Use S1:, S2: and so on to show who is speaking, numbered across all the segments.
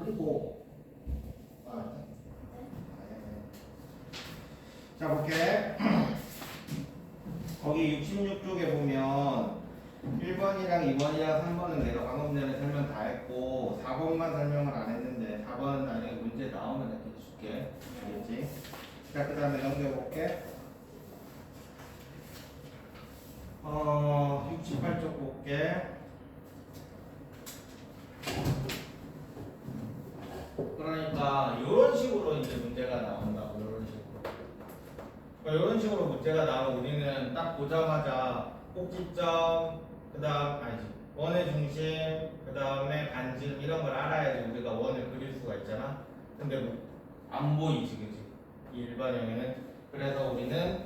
S1: 그리고 자 볼게. 거기 66쪽에 보면 1번이랑 2번이랑 3번은 내가 방금 전에 설명 다 했고 4번만 설명을 안 했는데 4번은 나중에 문제 나오면 이렇게 줄게. 알겠지? 자, 그 다음에 넘겨볼게. 68쪽 볼게. 그러니까 이런 식으로 이제 문제가 나온다고. 이런 식으로 문제가 나오면 우리는 딱 보자마자 꼭지점, 그 다음 아니지 원의 중심, 그 다음에 반지름 이런 걸 알아야지 우리가 원을 그릴 수가 있잖아. 근데 뭐 안 보이지, 그지? 이 일반형에는. 그래서 우리는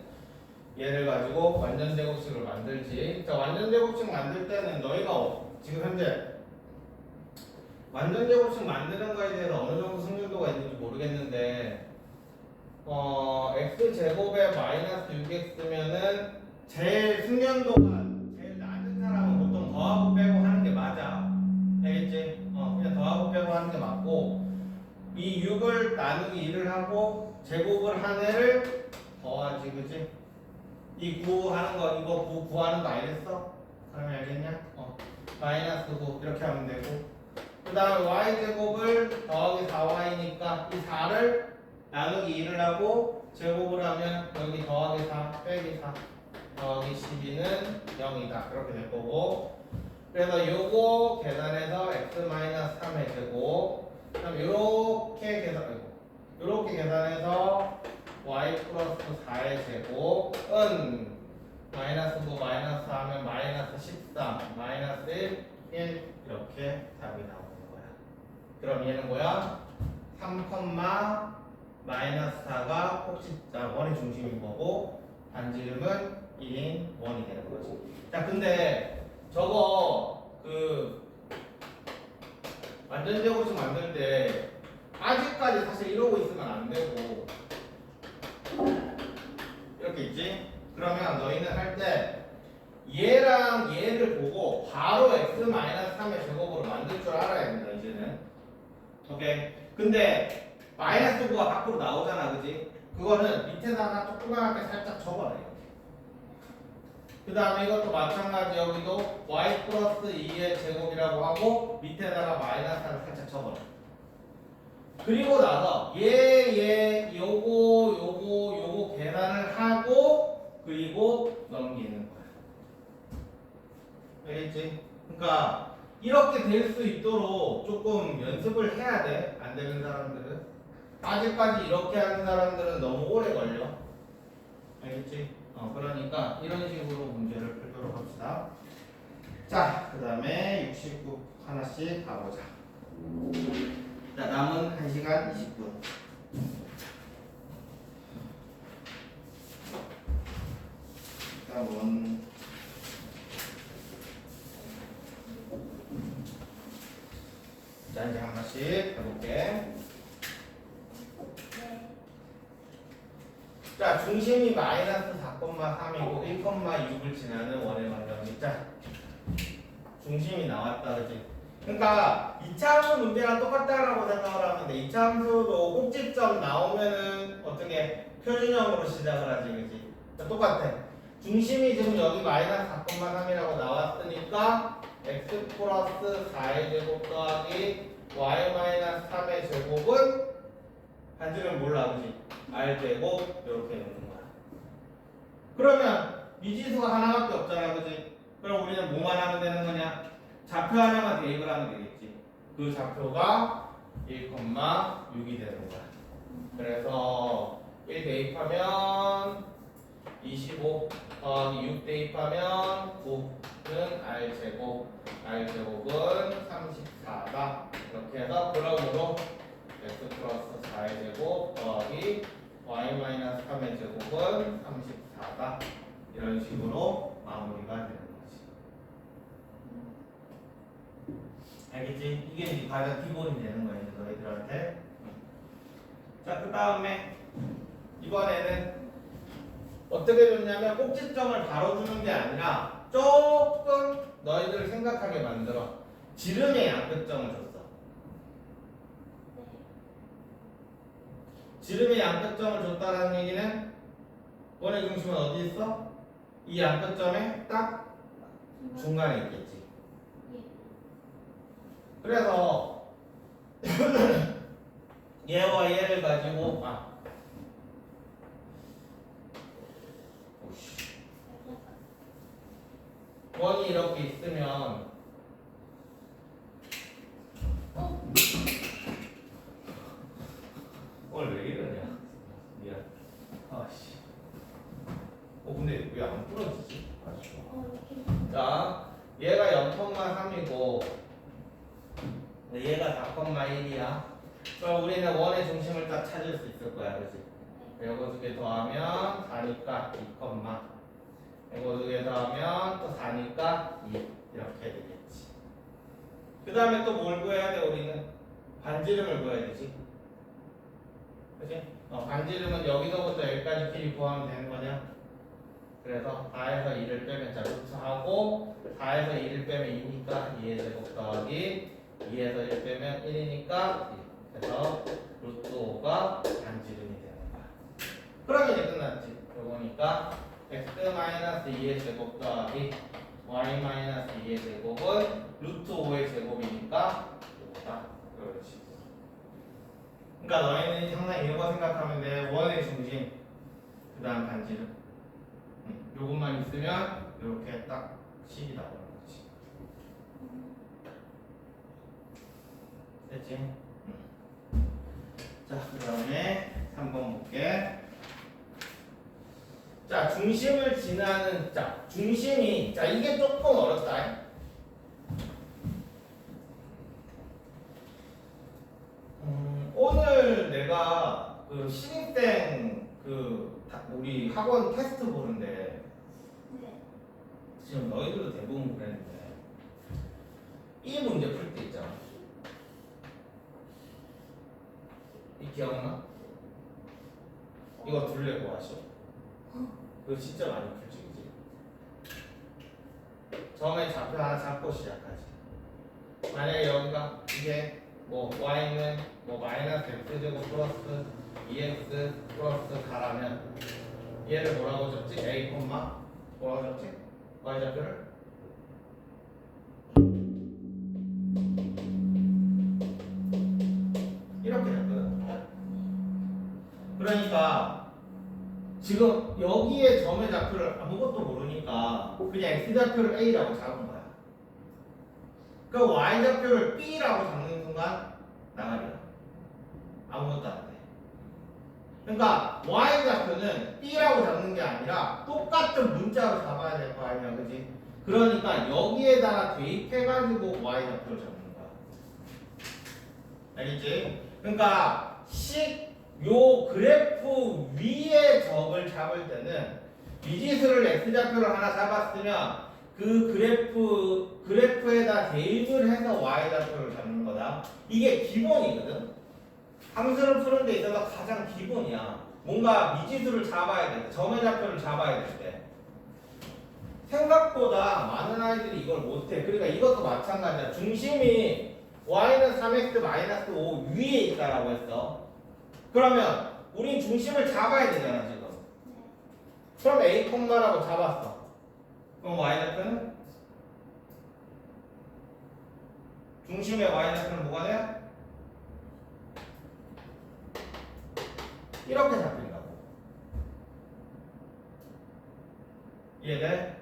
S1: 얘를 가지고 완전 제곱식을 만들지. 자, 완전 제곱식 만들 때는 너희가 지금 현재 완전 제곱식 만드는 거에 대해서 어느 정도 승률도가 있는지 모르겠는데 x제곱에 마이너스 6x면은 제일 숙련도가 제일 낮은 사람은 보통 더하고 빼고 하는 게 맞아. 알겠지? 그냥 더하고 빼고 하는 게 맞고 이 6을 나누기 1을 하고 제곱을 한 애를 더하지, 그치? 이 9 하는 거, 이거 9 구하는 거 알겠어? 그러면 알겠냐? 마이너스 9 이렇게 하면 되고 그 다음에 y제곱을 더하기 4y니까 이 4를 나누기 1을 하고 제곱을 하면 여기 더하기 4 빼기 4 더하기 12는 0이다. 그렇게 될 거고 그래서 요거 계산해서 x-3의 제곱 그럼 요렇게 계산해서 y 플러스 4의 제곱은 마이너스 9 마이너스 4 하면 마이너스 13 마이너스 1 이렇게 답이 나오는 거야. 그럼 얘는 뭐야? 3, 마이너스 4가 원의 중심인 거고 반지름은 1인 원이 되는 거지. 자, 근데 저거 완전 제곱식 만들 때 아직까지 사실 이러고 있으면 안 되고 이렇게 있지? 그러면 너희는 할 때 얘랑 얘를 보고 바로 x-3의 제곱으로 만들 줄 알아야 된다, 이제는. 오케이? 근데 마이너스 9가 밖으로 나오잖아, 그지? 그거는 밑에다가 조그맣게 살짝 적어놔. 그 다음에 이것도 마찬가지 여기도 y 플러스 2의 제곱이라고 하고 밑에다가 마이너스를 살짝 적어놔. 그리고 나서 요거 계산을 하고 그리고 넘기는 거야. 알겠지? 그러니까 이렇게 될 수 있도록 조금 연습을 해야 돼. 안 되는 사람들은. 아직까지 이렇게 하는 사람들은 너무 오래 걸려. 알겠지? 그러니까 이런 식으로 문제를 풀도록 합시다. 자, 그 다음에 69 하나씩 가보자. 자, 남은 1시간 20분. 다음은 자, 이제 하나씩 해볼게. 자, 중심이 마이너스 4,3이고 1,6을 지나는 원의 방정식. 자, 중심이 나왔다, 그치? 그러니까 2차 함수 문제랑 똑같다라고 생각을 하면 돼. 2차 함수도 꼭지점 나오면은 어떻게 표준형으로 시작을 하지, 그치? 똑같아. 중심이 지금 여기 마이너스 4,3이라고 나왔으니까 x 플러스 4의 제곱 더하기 y 마이너스 3의 제곱은 반지름 몰라, 그치? r제곱 이렇게 놓는 거야. 그러면 미지수가 하나밖에 없잖아, 그치? 그럼 우리는 뭐만 하면 되는 거냐? 좌표 하나만 대입을 하면 되겠지. 그 좌표가 1,6이 되는 거야. 그래서 1 대입하면 25 더하기 6 대입하면 9는 r제곱은 34다. 이렇게 해서 그러므로 x 플러스 4의 제곱 더하기 y-3의 제곱은 34다. 이런 식으로 마무리가 되는 거지. 알겠지? 이게 이제 가장 기본이 되는 거야, 이제 너희들한테. 자, 그 다음에 이번에는 어떻게 줬냐면 꼭지점을 바로 주는 게 아니라 조금 너희들 생각하게 만들어. 지름의 양끝점을 줬어. 지름의 양끝점을 줬다라는 얘기는 원의 중심은 어디 있어? 이 양끝점에 딱 중간에 있겠지. 그래서 얘와 얘를 가지고 원이 이렇게 있으면 오늘 왜 이러냐? 미안. 아씨. 근데 왜 안 부러지지? 자, 얘가 0,3이고 얘가 4,1이야. 그럼 우리는 원의 중심을 딱 찾을 수 있을 거야, 그렇지? 이거 두 개 더하면 4니까 2, 이거 두 개 더하면 또 4니까 2 이렇게 되겠지. 그 다음에 또 뭘 구해야 돼? 우리는 반지름을 구해야 되지. 그치? 반지름은 여기서부터 여기까지 길이 구하면 되는 거냐? 그래서 4에서 2를 빼면 자 루트하고 4에서 2를 빼면 2니까 2의 제곱 더하기 2에서 1 빼면 1이니까 1. 그래서 루트 5가 반지름이 되는 거야. 그러면 이제 끝났지. 그러니까 x-2의 제곱 더하기 y-2의 제곱은 루트 5의 제곱이니까 5다. 그렇지. 그러니까 너희는 항상 이런 거 생각하면 돼. 원의 중심, 그 다음 반지름. 요것만 있으면 이렇게 딱 식이 나오는 거지. 됐지? 자, 그 다음에 3번 볼게. 자, 중심을 지나는, 자, 중심이, 자, 이게 조금 어렵다. 오늘 내가 그 신입생 우리 학원 테스트 보는데 지금 너희들도 대부분 그랬는데 이 문제 풀 때 있잖아. 이 기억나? 이거 둘레 구하시오. 그거 진짜 많이 풀지, 그지? 처음에 좌표 하나 잡고 시작하지. 만약에 여기가 이게 뭐 y는 뭐 마이너스 x제곱 플러스 2x 플러스 4라면 얘를 뭐라고 줬지? a, 뭐라고 줬지? y좌표를 이렇게 잡거든. 그러니까 지금 여기에 점의 좌표를 아무것도 모르니까 그냥 x좌표를 a라고 잡은 거야. 그 y좌표를 b라고 잡는 순간 나가리야. 아무것도 안 돼. 그러니까 y좌표는 b라고 잡는 게 아니라 똑같은 문자로 잡아야 될 거 아니야, 그지? 그러니까 여기에다가 대입해가지고 y좌표를 잡는 거야. 알겠지? 그러니까 요 그래프 위에 적을 잡을 때는 미지수를 x좌표를 하나 잡았으면 그 그래프에다 대입을 해서 y좌표를 잡는 거다. 이게 기본이거든. 함수를 푸는 데 있어서 가장 기본이야. 뭔가 미지수를 잡아야 돼. 점의 좌표를 잡아야 될 때. 생각보다 많은 아이들이 이걸 못해. 그러니까 이것도 마찬가지야. 중심이 y는 3x-5 위에 있다라고 했어. 그러면 우린 중심을 잡아야 되잖아, 지금. 그럼 a, 라고 잡았어. 그럼 y좌표는? 중심의 y좌표는 뭐가 돼? 이렇게 잡힌다고. 이해돼?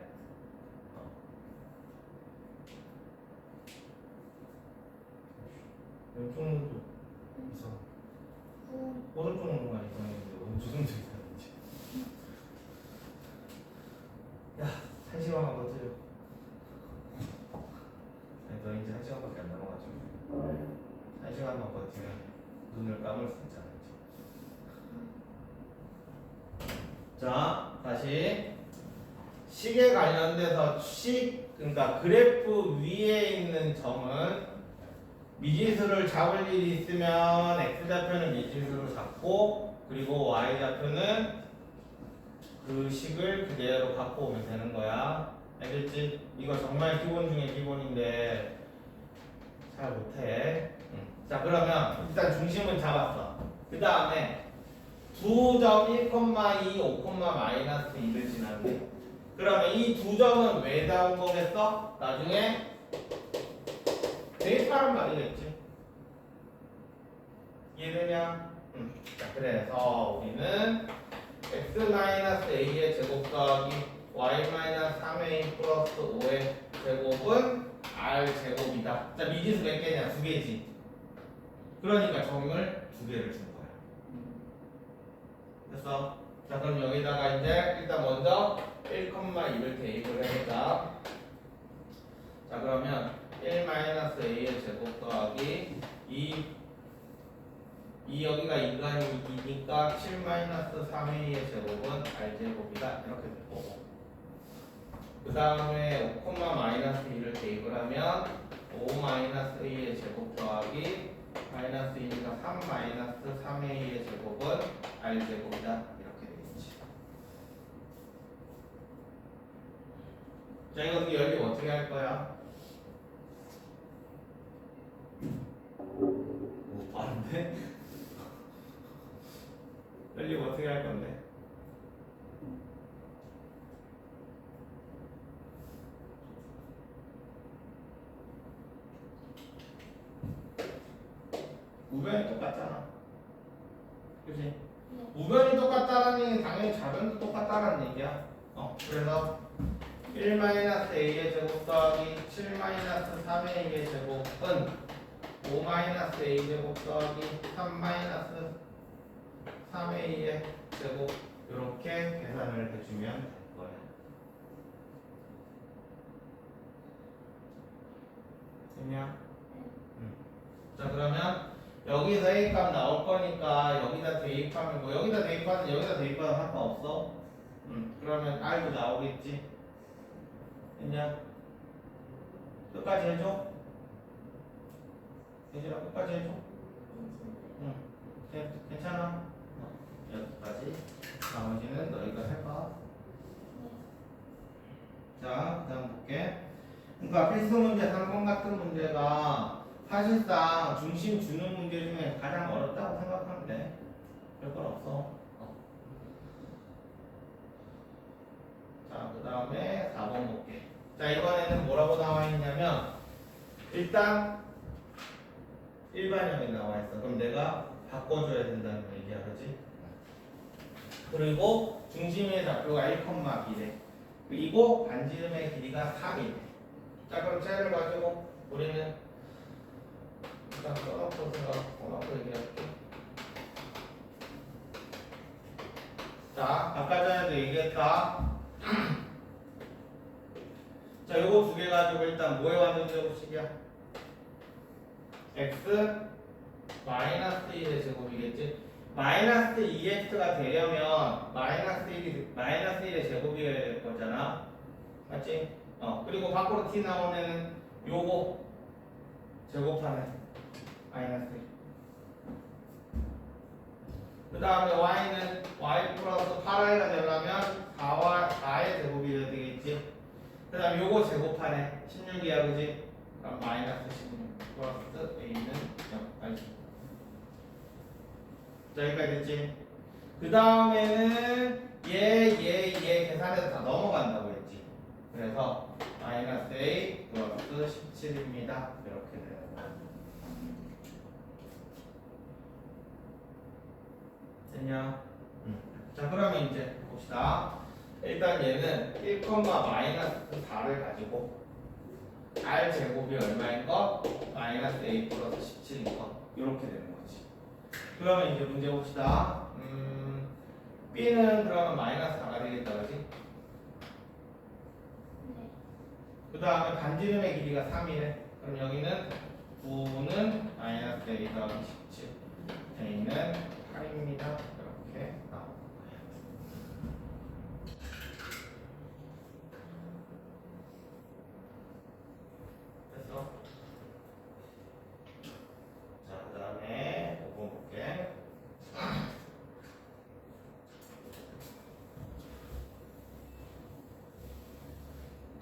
S1: 왼쪽도 이상. 오른쪽은 뭔가 이상했는데 왼쪽은 이상했지. 야, 1시간만 버텨요. 아니, 너 이제 1시간밖에 안 남아가지고 1시간만 버티면 눈을 감을 수 있잖아. 자, 다시 식에 관련돼서 그러니까 그래프 위에 있는 점은 미지수를 잡을 일이 있으면 x좌표는 미지수로 잡고 그리고 y좌표는 그 식을 그대로 갖고 오면 되는 거야. 알겠지? 이거 정말 기본 중에 기본인데 잘 못해. 자, 그러면 일단 중심은 잡았어. 그 다음에 두 점 1, 2, 5, 마이너스 2를 지났네. 그러면 이 두 점은 왜 나온 거겠어? 나중에 대입하란 말이겠지. 이해되냐? 자, 그래서 우리는 x-a의 제곱 더하기 y-3a 플러스 5의 제곱은 r 제곱이다. 자, 미지수 몇 개냐? 두 개지. 그러니까 점을 두 개를 준 거야. 됐어? 자, 그럼 여기다가 이제 일단 먼저 1,2를 대입을 해보자. 자, 그러면 1-a의 제곱 더하기 2 여기가 인간이 2니까 7-3a의 제곱은 r제곱이다. 이렇게 될 거고. 그 다음에 5,-2를 대입을 하면 5-a의 제곱 더하기 마이너스 2니까 3-3a의 제곱은 r제곱이다. 이렇게 되겠지. 자, 이거 열리면 어떻게 할 거야? 오, 빠른데? 열리면 어떻게 할 건데? 우변이 똑같잖아. 그치?
S2: 네.
S1: 우변이 똑같다라는 얘기는 당연히 좌변도 똑같다라는 얘기야. 그래서 1-a의 제곱 더하기 7-3a의 제곱은 5-a 제곱 더하기 3-3a의 제곱 이렇게 계산을 해주면 될 거야. 됐냐? 자, 그러면 여기서 a 값 나올 거니까 여기다 대입하면 뭐 여기다 대입하든 상관없어. 그러면 r도 나오겠지. 됐냐? 끝까지 해줘. 예진아, 끝까지 해줘. 응. 괜찮아. 여기까지. 나머지는 너희가 해봐. 자, 그 다음 볼게. 그러니까 필수 문제 3번 같은 문제가 사실상 중심 주는 문제 중에 가장 어렵다고 생각하면 돼. 별건 없어. 자, 그 다음에 4번 볼게. 자, 이번에는 뭐라고 나와 있냐면 일단 일반형이 나와 있어. 그럼 내가 바꿔줘야 된다는 얘기야, 그렇지? 그리고 중심의 좌표가 1,b래. 그리고 반지름의 길이가 3이래. 자, 그럼 쟤를 가지고 우리는 일단 써놓고 얘기할게. 자, 아까 전에도 얘기했다. 자, 요거 두 개 가지고 일단 뭐에 완전 제곱식이야? x 마이너스 1의 제곱이겠지? 마이너스 2x가 되려면 마이너스 1의 제곱이어야 될 거잖아. 맞지? 그리고 밖으로 t 나온 애는 요거 제곱하네. 마이너스 1. 그 다음에 y는 y 플러스 8i가 되려면 4의 제곱이어야 되겠지? 그 다음에 요거 제곱하네. 16이야, 그지? 그럼 마이너스 16 플러스 a는 0. 알지? 자, 여기까지 됐지? 그 다음에는 얘 계산해서 다 넘어간다고 했지. 그래서 마이너스 a 플러스 17입니다. 이렇게 되는 거야. 됐냐? 자, 그러면 이제 봅시다. 일단 얘는 1, 마이너스 4를 가지고 r 제곱이 얼마인 거? 마이너스 a 플러스 17인 거. 이렇게 되는 거지. 그러면 이제 문제 봅시다. b는 그러면 마이너스 4가 되겠다, 그지?
S2: 네.
S1: 그 다음에 반지름의 길이가 3이래. 그럼 여기는 9는 마이너스 a 더하기 17, a는 8입니다. 이렇게 나오는 거예요. 됐어? 자, 그 다음에 5번 볼게.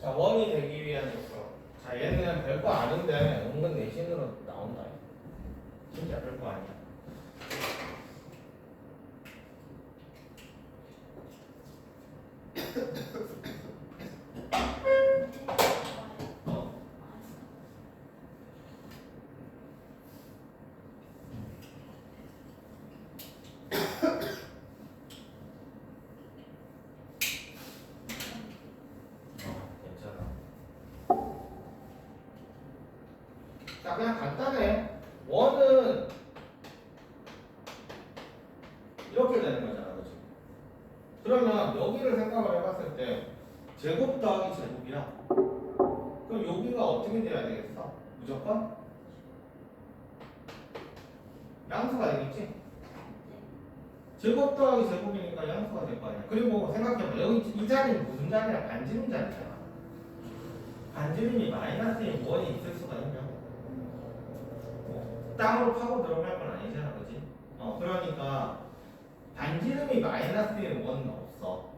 S1: 자, 원이 되기 위한 요소. 자, 얘는 별거 아닌데 은근 내신으로 나온다. 진짜 별거 아니야. 자, 그냥 간단해. 원은 이렇게 되는 거잖아, 그렇지? 그러면 여기를 생각을 해봤을 때 제곱 더하기 제곱이야. 그럼 여기가 어떻게 돼야 되겠어? 무조건 양수가 되겠지? 제곱 더하기 제곱이니까 양수가 될 거 아니야. 그리고 생각해봐. 여기 이 자리는 무슨 자리야? 반지름 자리잖아. 반지름이 마이너스인 원이 있을 수가 있냐? 땅으로 파고 들어갈 건 아니잖아, 그지? 그러니까 반지름이 마이너스인 원은 없어.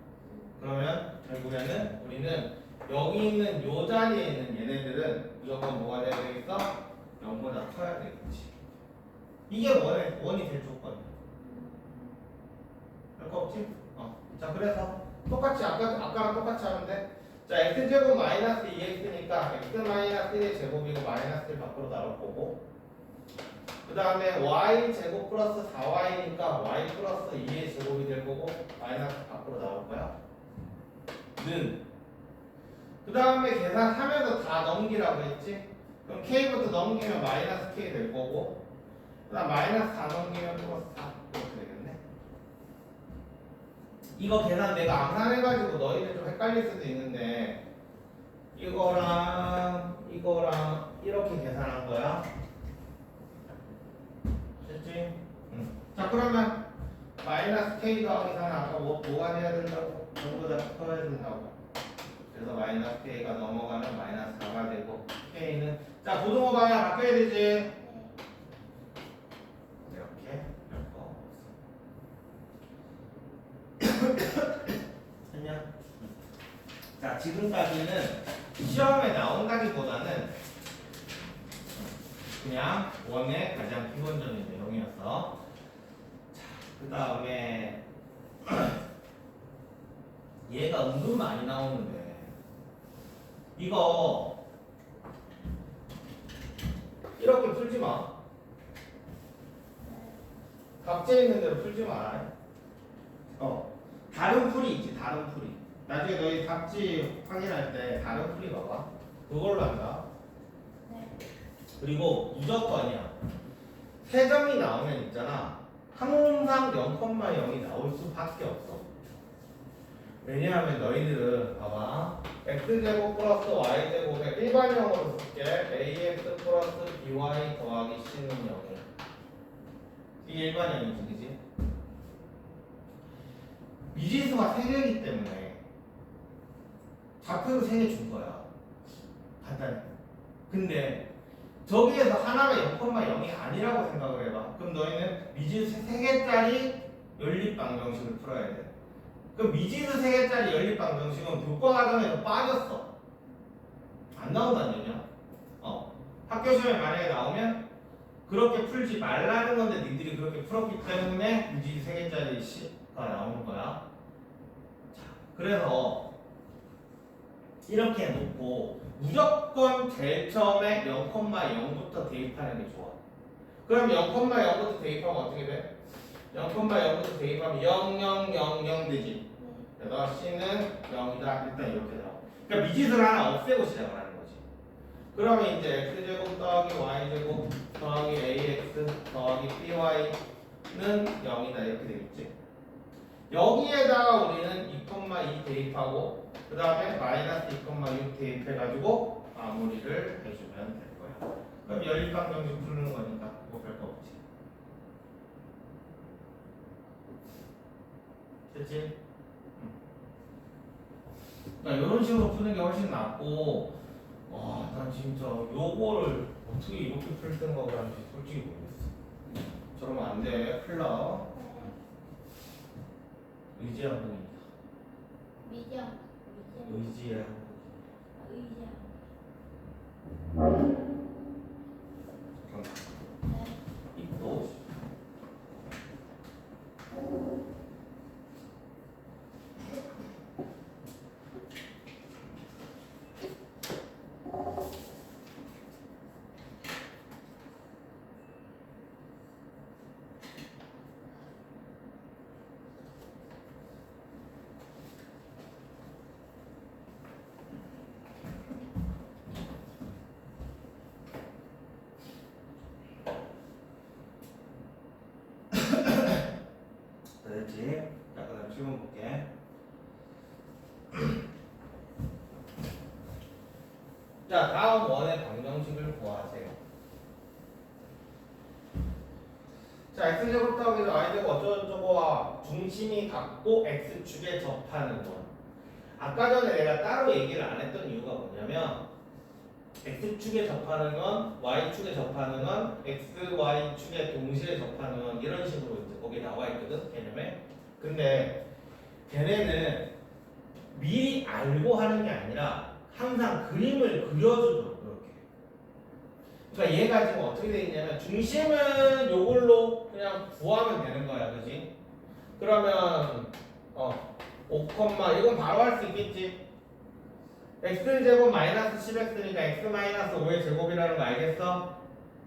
S1: 그러면 결국에는 우리는 여기 있는 요 자리에 있는 얘네들은 무조건 뭐가 돼야 되겠어? 0보다 커야 되겠지. 이게 원이 될 조건이야. 별거 없지? 자, 그래서 똑같이 아까랑 똑같이 하면 돼. 자, x제곱 마이너스 2x니까 x 마이너스 1의 제곱이고 마이너스 1 밖으로 나올 거고, 그 다음에 y제곱 플러스 4y니까 y 플러스 2의 제곱이 될 거고 마이너스 밖으로 나올 거야. 그 다음에 계산하면서 다 넘기라고 했지? 그럼 k부터 넘기면 마이너스 k 될 거고, 그 다음 마이너스 4 넘기면 플러스 4 이렇게 되겠네. 이거 계산 내가 암산해가지고 너희들 좀 헷갈릴 수도 있는데 이거랑 이렇게 계산한 거야. 됐지? 자, 그러면 마이너스 k 더하기 4는 아까 뭐가 돼야 된다고? 전부 다 커야 된다고. 그래서 마이너스 k가 넘어가면 마이너스 4가 되고 k는 자, 고등어 방향 바꿔야 되지? 이렇게 별거 없어. 됐냐? 자, 지금까지는 시험에 나온다기보다는 그냥 원의 가장 기본적인 내용이었어. 자, 그 다음에 얘가 은근 많이 나오는데 이거 이렇게 풀지 마. 각재 있는 대로 풀지 마. 다른 풀이 있지, 다른 풀이. 나중에 너희 답지 확인할 때 다른 풀이 봐봐. 그걸로 한다. 그리고 무조건이야. 세 점이 나오면 있잖아. 항상 0,0이 나올 수밖에 없어. 왜냐하면 너희들은 봐봐. x제곱 플러스 y제곱에 일반형으로 쓸게. ax 플러스 by 더하기 c는 0이야. 이게 일반형이지, 그지? 미지수가 3개이기 때문에 좌표도 3개 준 거야. 간단해. 근데 저기에서 하나가 0,0이 아니라고 생각을 해봐. 그럼 너희는 미지수 3개짜리 연립방정식을 풀어야 돼. 그럼 미지수 3개짜리 연립방정식은 교과 과정에서 빠졌어. 안 나온다는 얘기야. 학교 시험에 만약에 나오면 그렇게 풀지 말라는 건데 니들이 그렇게 풀었기 때문에 미지수 3개짜리 가 나오는 거야. 자, 그래서 이렇게 해놓고 무조건 제일 처음에 0,0부터 대입하는 게 좋아. 그럼 0,0부터 대입하면 어떻게 돼? 0,0부터 대입하면 0, 0, 0, 0 되지. 그래서 C는 0이다. 일단 이렇게 나와. 그러니까 미지수를 하나 없애고 시작을 하는 거지. 그러면 이제 x제곱 더하기 y제곱 더하기 ax 더하기 by는 0이다. 이렇게 되겠지. 여기에다가 우리는 2,2 대입하고 그 다음에 마이너스 2,6 대입해가지고 마무리를 해주면 될 거야. 그럼 연립방정식 푸는 거니까 뭐 별거 없지. 됐지? 그러니까 이런 식으로 푸는 게 훨씬 낫고 와, 난 진짜 요거를 어떻게 이렇게 풀 생각을 하는지 솔직히 모르겠어. 저러면 안 돼. 큰일 나. 의지의 항목입니다. 의지의 항목. 입도 자, 다음 원의 방정식을 구하세요. 자, x제곱 더하기 y제곱 어쩌고저쩌고와 중심이 같고 x축에 접하는 원. 아까 전에 내가 따로 얘기를 안 했던 이유가 뭐냐면 x축에 접하는 건, y축에 접하는 건, xy축에 동시에 접하는 건 이런 식으로 이제 거기 나와 있거든, 개념에. 근데 걔네는 미리 알고 하는 게 아니라 항상 그림을 그려주도록 그렇게. 그러니까 얘가 지금 어떻게 돼 있냐면 중심은 요걸로 그냥 구하면 되는 거야, 그지? 그러면 5, 이건 바로 할 수 있겠지? x제곱 마이너스 10x니까 x 마이너스 5의 제곱이라는 거 알겠어?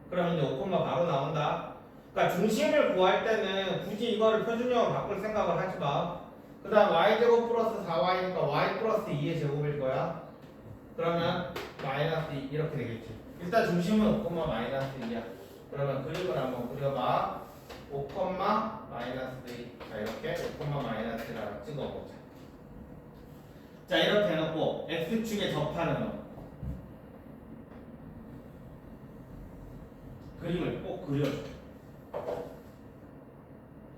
S1: 그러면 이제 5, 바로 나온다. 그러니까 중심을 구할 때는 굳이 이거를 표준형으로 바꿀 생각을 하지 마. 그 다음 y제곱 플러스 4y니까 y 플러스 2의 제곱일 거야. 그러면 마이너스 2 이렇게 되겠지. 일단 중심은 5, 마이너스 2야. 그러면 그림을 한번 그려봐. 5, 마이너스 2. 자, 이렇게 5, 마이너스라고 찍어보자. 자, 이렇게 해놓고 x축에 접하는 거 그림을 꼭 그려줘.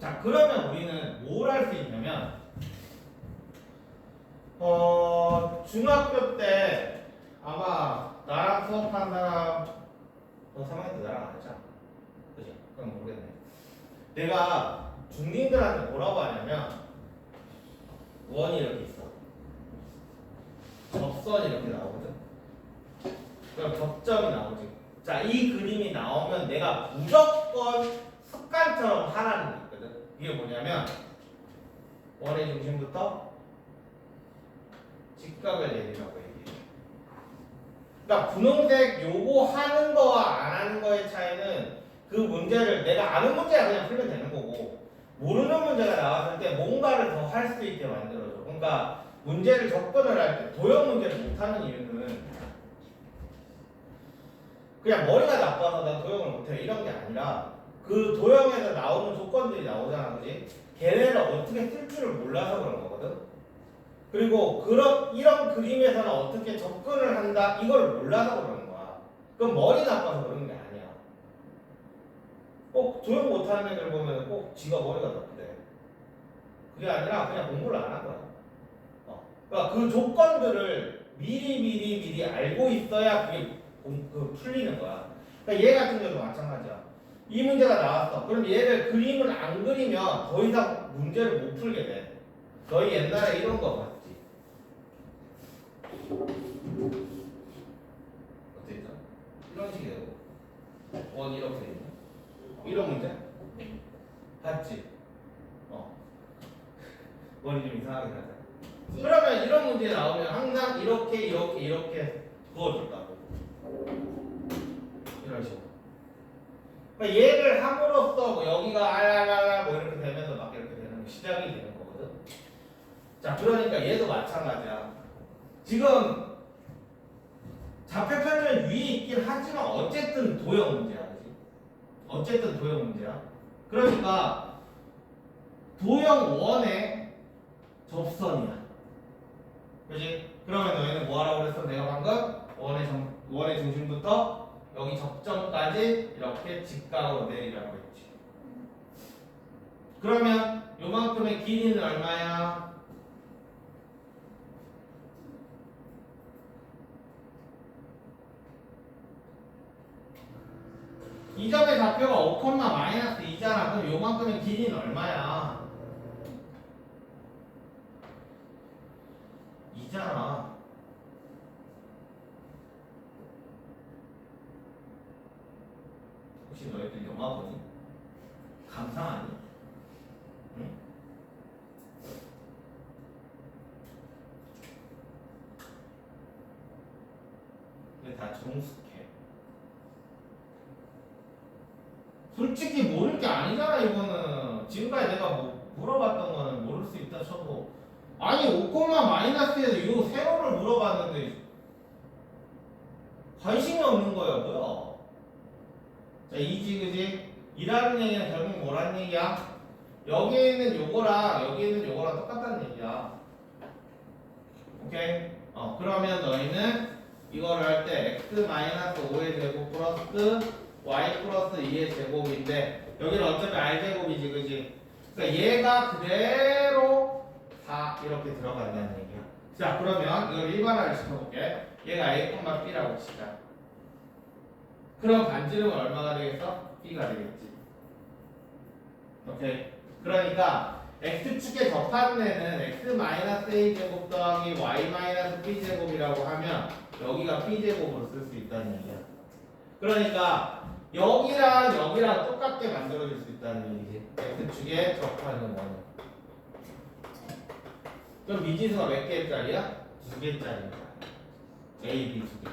S1: 자, 그러면 우리는 뭘 할 수 있냐면 중학교 때 아마 나랑 수업한 사람 너 3학년 때 나랑 안 했잖아. 그지? 그럼 모르겠네. 내가 중딩들한테 뭐라고 하냐면 원이 이렇게 있어. 접선이 이렇게 나오거든. 그럼 접점이 나오지. 자, 이 그림이 나오면 내가 무조건 습관처럼 하라는 게 있거든. 이게 뭐냐면 원의 중심부터 직각을 내리라고 얘기해. 그러니까 분홍색 요거 하는 거와 안 하는 거의 차이는 그 문제를 내가 아는 문제야 그냥 풀면 되는 거고 모르는 문제가 나왔을 때 뭔가를 더 할 수 있게 만들어줘. 그러니까 문제를 접근을 할 때 도형 문제를 못하는 이유는 그냥 머리가 나빠서 난 도형을 못해 이런 게 아니라 그 도형에서 나오는 조건들이 나오잖아, 그지? 걔네를 어떻게 쓸 줄을 몰라서 그런 거거든. 그리고 이런 그림에서는 어떻게 접근을 한다 이걸 몰라서 그러는 거야. 그럼 머리 나빠서 그러는 게 아니야. 꼭 도형 못하는 애들 보면 꼭 지가 머리가 나쁘대. 그게 아니라 그냥 공부를 안 한 거야. 그러니까 그 조건들을 미리 알고 있어야 그게 풀리는 거야. 그러니까 얘 같은 경우도 마찬가지야. 이 문제가 나왔어. 그럼 얘를 그림을 안 그리면 더 이상 문제를 못 풀게 돼. 너희 옛날에 이런 거 봤지? 어떻게 있어? 이런 식이에요. 원 이렇게 있네. 이런 문제? 봤지? 원이 좀 이상하게 나잖아. 그러면 이런 문제 나오면 항상 이렇게 그어준다고. 이런 식으로. 그러니까 얘를 함으로써 뭐 여기가 알랄랄랄 뭐 이렇게 되면서 막 이렇게 되는 시작이 되는 거거든. 자, 그러니까 얘도 마찬가지야. 지금 좌표 평면 위에 있긴 하지만 어쨌든 도형 문제야, 그렇지? 어쨌든 도형 문제야. 그러니까 도형 원의 접선이야. 그지? 그러면 너희는 뭐 하라고 그랬어? 내가 방금 원의 중심부터 여기 접점까지 이렇게 직각으로 내리라고 했지. 그러면 요만큼의 길이는 얼마야? 이 점의 좌표가 5, 마이너스 2잖아. 그럼 요만큼의 길이는 얼마야? 2잖아. 혹시 너희들 영화 보니? 감상하니? 응? 근데 다 정숙해. 솔직히 모를 게 아니잖아 이거는. 지금까지 내가 뭐 물어봤던 거는 모를 수 있다 쳐도 아니 5, 마이너스에서 이 세로를 물어봤는데 관심이 없는 거야 뭐야. 자, 이지 그지? 이라는 얘기는 결국 뭐란 얘기야? 여기 있는 요거랑 여기 있는 요거랑 똑같다는 얘기야. 오케이? 그러면 너희는 이거를 할 때 x 마이너스 5의 제곱 플러스 y 플러스 2의 제곱인데 여기는 어차피 r 제곱이지, 그지? 그러니까 얘가 그대로 다 이렇게 들어간다는 얘기야. 자, 그러면 이걸 일반화를 시켜볼게. 얘가 a, b라고 치자. 그럼 반지름은 얼마가 되겠어? b가 되겠지. 오케이. 그러니까 x축에 접하는 애는 x-a 제곱 더하기 y-b 제곱이라고 하면 여기가 b 제곱으로 쓸 수 있다는 얘기야. 그러니까 여기랑 여기랑 똑같게 만들어줄 수 있다는 얘기지. x축에 접하는 원은. 그럼 미지수가 몇 개짜리야? 2개짜리입니다. a, b 2개.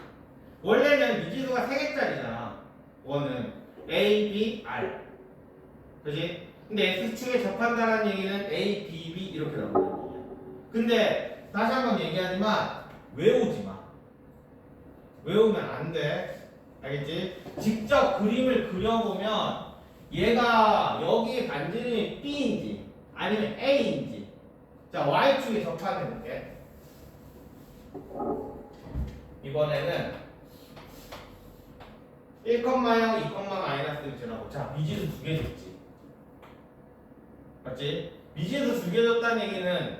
S1: 원래는 미지수가 3개짜리잖아. 원은 a, b, r. 그지? 근데 x축에 접한다는 얘기는 a, b, b 이렇게 나온다는 얘기야. 근데 다시 한번 얘기하지만 외우지 마. 외우면 안 돼. 알겠지? 직접 그림을 그려보면 얘가 여기 반지름이 b인지 아니면 a인지. 자, y축에 접한해볼게. 이번에는 1,0, 2,-1 지나고. 자, 미지수 2개 줬지. 맞지? 미지수 2개 줬다는 얘기는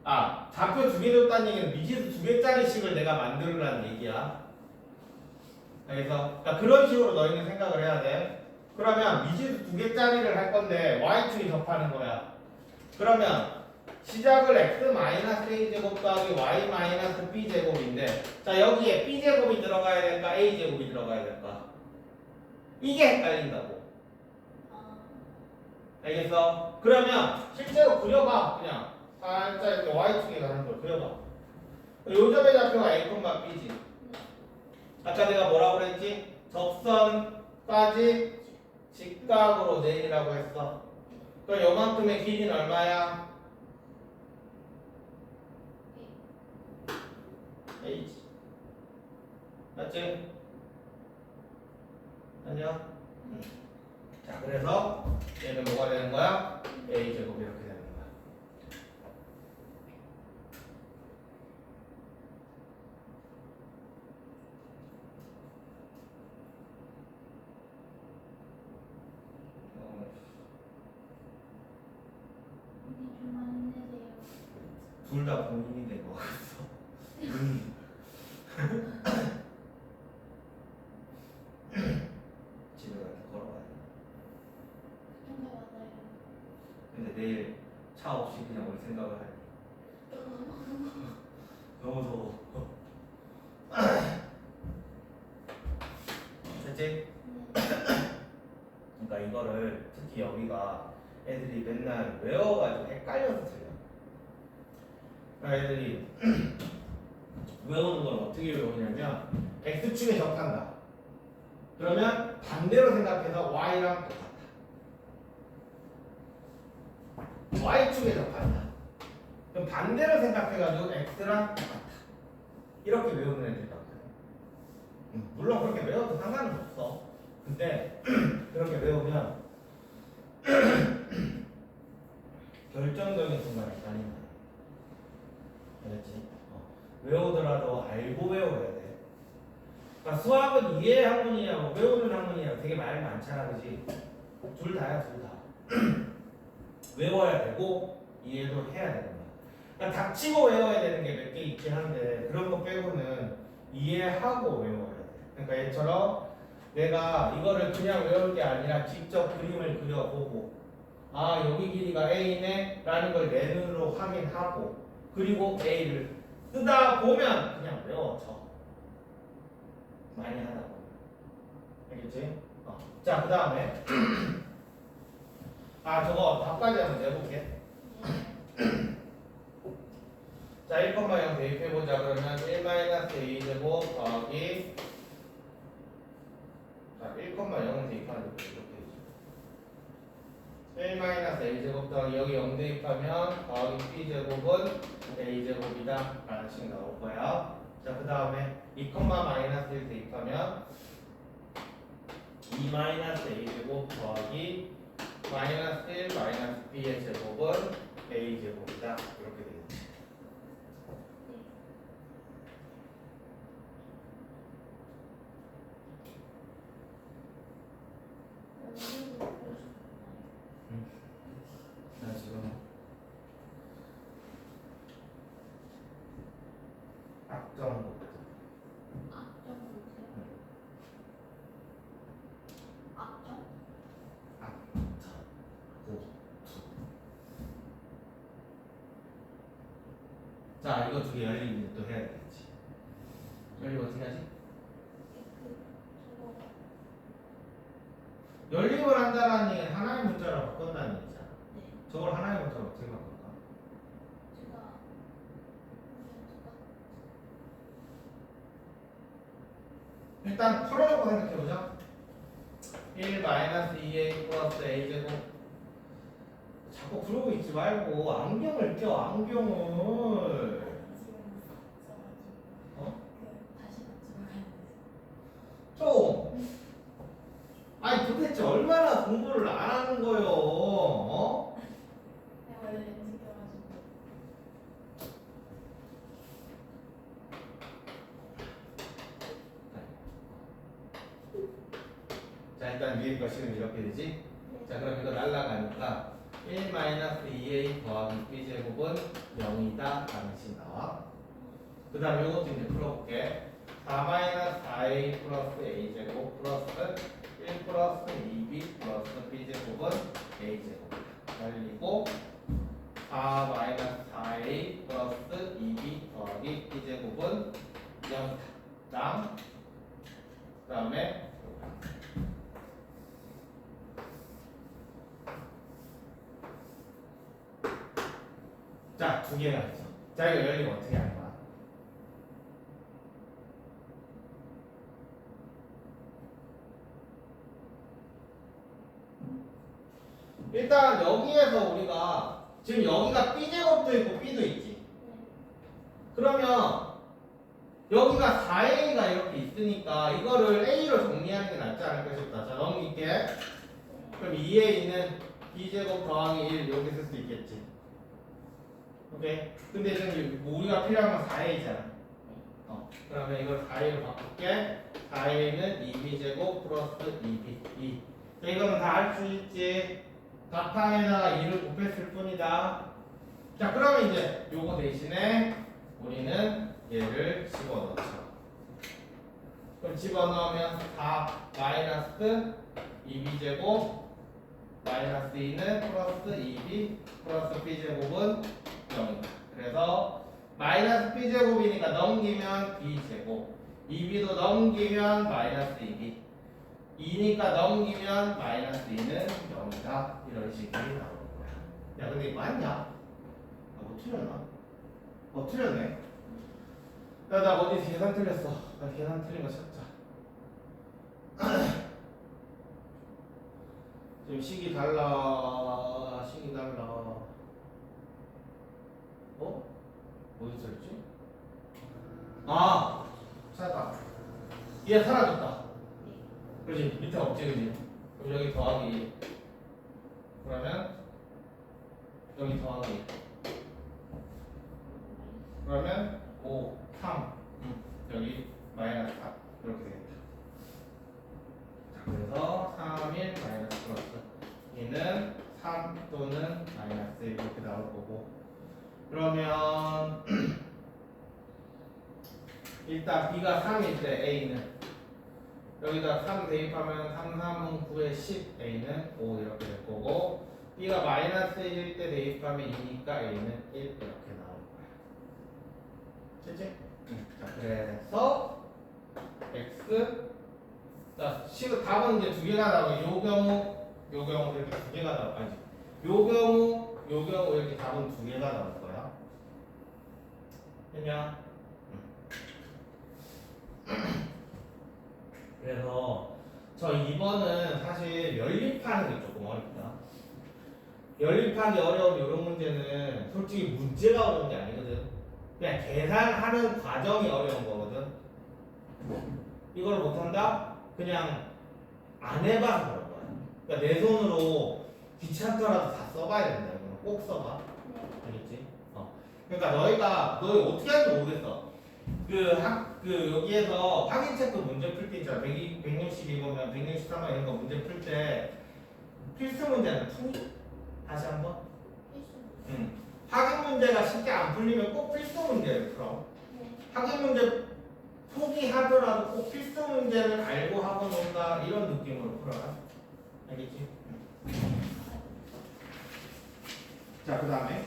S1: 좌표 2개 줬다는 얘기는 미지수 2개짜리씩을 내가 만들으라는 얘기야. 그래서 그런 식으로 너희는 생각을 해야 돼. 그러면 미지수 2개짜리를 할 건데 y축이 접하는 거야. 그러면 시작을 x-a 제곱 더하기 y-b 제곱인데, 자, 여기에 b 제곱이 들어가야 될까 a 제곱이 들어가야 될까? 이게 헷갈린다고. 알겠어? 그러면 실제로 그려봐. 그냥 살짝 이렇게 y축에 가는 걸 그려봐. 요점의 좌표가 a, b지. 아까 내가 뭐라고 그랬지? 접선까지 직각으로 내리라고 했어. 그럼 요만큼의 길이는 얼마야? a지. 맞지? 아니야? 자, 그래서 얘는 뭐가 되는 거야? a 제곱 이렇게 되는 거야. 둘 다 본인이 된 거 같았어. 집에 가서 걸어가야 돼. 근데 내일 차 없이 그냥 올 생각을 하니 너무 더워. 됐지? 그러니까 이거를 특히 여기가 애들이 맨날 외워가지고 헷갈려서 틀려. 그러니까 애들이 외우는 걸 어떻게 외우냐면 x축에 접한다. 그러면 반대로 생각해서 y랑 똑같아. y축에 접한다. 그럼 반대로 생각해가지고 x랑 똑같아. 이렇게 외우는 애들이 많거든. 물론 그렇게 외워도 상관은 없어. 근데 그렇게 외우면 결정적인 순간에 많이 나요. 알겠지? 외우더라도 알고 외워야 돼. 그러니까 수학은 이해 학문이랑 외우는 학문이랑 되게 말 많잖아, 그지? 둘 다야, 둘 다. 외워야 되고 이해도 해야 되는 거야. 그러니까 닥치고 외워야 되는 게 몇 개 있긴 한데 그런 거 빼고는 이해하고 외워야 돼. 그러니까 얘처럼 내가 이거를 그냥 외울 게 아니라 직접 그림을 그려보고 여기 길이가 A네 라는 걸 내 눈으로 확인하고 그리고 A를 쓰다 보면 그냥 외워져. 많이 하다 보면. 알겠지? 자, 그 다음에 저거 답까지 한번 내볼게. 자, 1,0 대입해보자. 그러면 1-a 제곱 더하기 1,0을 대입하는 거 이렇게 되죠. 1-a 제곱 더하기 여기 0 대입하면 더하기 b 제곱은 a 제곱이다 라는 식이 나올 거야. 자, 그 다음에 2, -1 대입하면 2-a 제곱 더하기 -1 b의 제곱은 a 제곱이다 이렇게 되겠지. 악정 문제.
S2: 악정 문제? 악정?
S1: 자, 이거 두 개 열리면 또 해야 되겠지. 열리면 어떻게 하지?
S2: 저거
S1: 열림을 한다는 얘기는 하나의 문자로 바꾼다는 얘기잖아.
S2: 네
S1: 저걸 하나의 문자로 어떻게 바꿀까?
S2: 제가
S1: 일단 풀어놓고 생각해보자. 1 마이너스 2a 플러스 a제곱. 자꾸 그러고 있지 말고 안경을 껴, 안경을. 어? 좀. 아니 도대체 얼마나 공부를 안 하는 거요? 어? 자, 일단 위에 거 지금 이렇게 되지? 자, 그럼 이거 날라가니까 1 마이너스 2a 더하기 b제곱은 0이다 라는 식이 나와. 그 다음에 이것도 이제 풀어볼게. 4 마이너스 4a 플러스 a제곱 플러스 1 플러스 2b 플러스 b제곱은 a제곱 달리고 4 마이너스 4a 플러스 2b 더하기 b제곱은 0이다. 그 다음에 자, 두 개가 있어. 자, 이거 열리면 어떻게 하는 거야? 일단 여기에서 우리가 지금 여기가 b제곱도 있고 b도 있지. 그러면 여기가 4a가 이렇게 있으니까 이거를 a로 정리하는 게 낫지 않을까 싶다. 자, 넘길게. 그럼 2에 있는 b제곱 더하기 1 여기 쓸 수 있겠지. 오케이. 근데 지금 우리가 필요한 건 4a잖아. 그러면 이걸 4a로 바꿀게. 4a는 2b제곱 플러스 2b 2. 자, 이거는 다 할 수 있지. 답항에다가 2를 곱했을 뿐이다. 자, 그러면 이제 요거 대신에 우리는 얘를 집어넣죠. 그럼 집어넣으면 4 마이너스 2b제곱 마이너스 2는 플러스 2b 플러스 b제곱은 0이다. 그래서 마이너스 b제곱이니까 넘기면 b제곱 2b도 넘기면 마이너스 2b 2니까 넘기면 마이너스 2는 0이다. 이런 식이 나오는 거야. 야, 근데 이거 맞냐? 아, 뭐 틀렸나? 틀렸네. 야, 나 어디 계산 틀렸어. 나 계산 틀린 거 찾자. 지금 식이 달라. 식이 달라. 어? 어디 있었지? 아! 찾았다. 얘 사라졌다. 그렇지. 밑에 없지, 그지? 그럼 여기 더하기. 그러면 여기 더하기. 그러면 5, 3. 여기 마이너스 4. 이렇게 되겠다. 자, 그래서 3일 마이너스 플러스. 얘는 3 또는 마이너스 이렇게 나올 거고. 그러면 일단 b가 3일 때 a는 여기다 3 대입하면 3, 3은 9에 10, a는 5 이렇게 될 거고 b가 마이너스 1일 때 대입하면 2니까 a는 1 이렇게 나올 거야. 됐지? 자, 그래서 x 자, 답은 이제 두 개가 나오고 요 경우 이렇게 두 개가 나올 거야. 요 경우 이렇게 답은 두 개가 나올 거야. 됐냐? 그래서 저 2번은 사실 연립하는 게 조금 어렵다. 연립하기 어려운 이런 문제는 솔직히 문제가 어려운 게 아니거든. 그냥 계산하는 과정이 어려운 거거든. 이걸 못한다? 그냥 안 해봐서 그런 거야. 그러니까 내 손으로 귀찮더라도 다 써봐야 된다. 이거는 꼭 써봐. 알겠지? 그러니까 너희 어떻게 하는지 모르겠어. 여기에서 확인 체크 문제 풀 때 있잖아. 162번이나 163번 이런 거 문제 풀 때 필수 문제는 푸니? 다시 한번? 확인 문제가 쉽게 안 풀리면 꼭 필수 문제를 풀어. 학위 문제 포기하더라도 꼭 필수 문제는 알고 하고 논다 이런 느낌으로 풀어라. 알겠지? 자, 그 다음에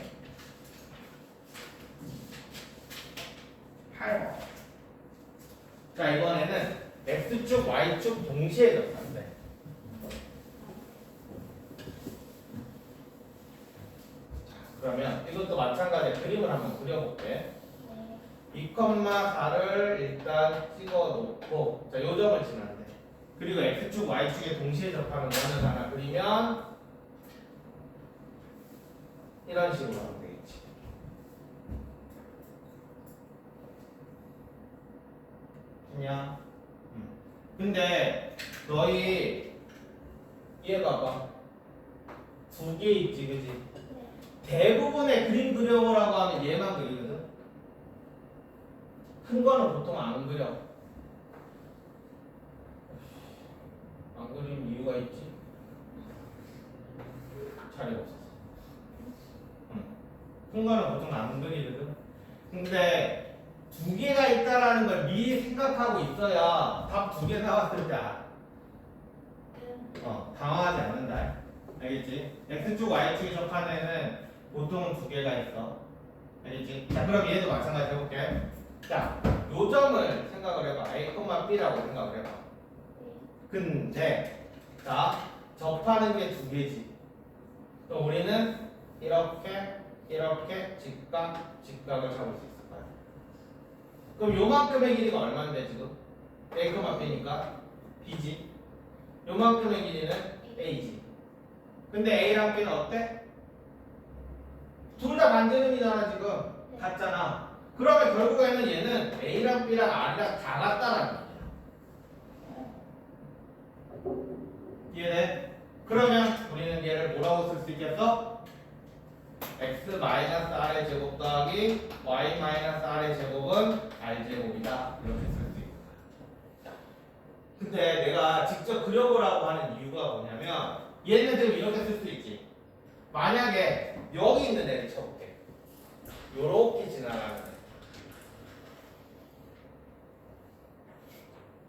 S1: 8번. 자, 이번에는 X축, Y축 동시에 접한대. 자, 그러면 이것도 마찬가지로 그림을 한번 그려볼게. 2,4를 일단 찍어 놓고, 자, 요점을 지난대. 그리고 X축, Y축에 동시에 접하는 원을 하나 그리면 이런 식으로 하면 되겠지. 그냥 근데 너희 얘 봐봐. 두 개 있지, 그지? 대부분의 그림 그려보라고 하면 얘만 그리거든. 큰 거는 보통 안 그려. 안 그리는 이유가 있지. 자리 없어서. 큰 거는 보통 안 그리거든. 근데 두 개가 있다라는 걸 미리 생각하고 있어야 답 두 개 나왔을 때 당황하지 않는다. 알겠지? X축, Y축이 접한 애는 보통은 두 개가 있어. 알겠지? 자, 그럼 얘도 마찬가지 해볼게. 자, 요점을 생각을 해봐. A, B라고 생각을 해봐. 근데 자, 접하는 게 두 개지. 그럼 우리는 이렇게 직각을 잡을 수 있을 거야. 그럼 요만큼의 길이가 얼마인데 지금? A, B니까 B지. 요만큼의 길이는 A지. 근데 A랑 B는 어때? 둘 다 반지름이잖아 지금. 같잖아. 그러면 결국에는 얘는 A랑 B랑 R이랑 다 같다라는 거야. 이해돼? 그러면 우리는 얘를 뭐라고 쓸 수 있겠어? x-r의 제곱 더하기 y-r의 제곱은 r제곱이다. 이렇게 쓸 수 있는 거야. 근데 내가 직접 그려보라고 하는 이유가 뭐냐면 얘는 지금 이렇게 쓸 수 있지. 만약에 여기 있는 애를 쳐볼게. 요렇게 지나가는 애.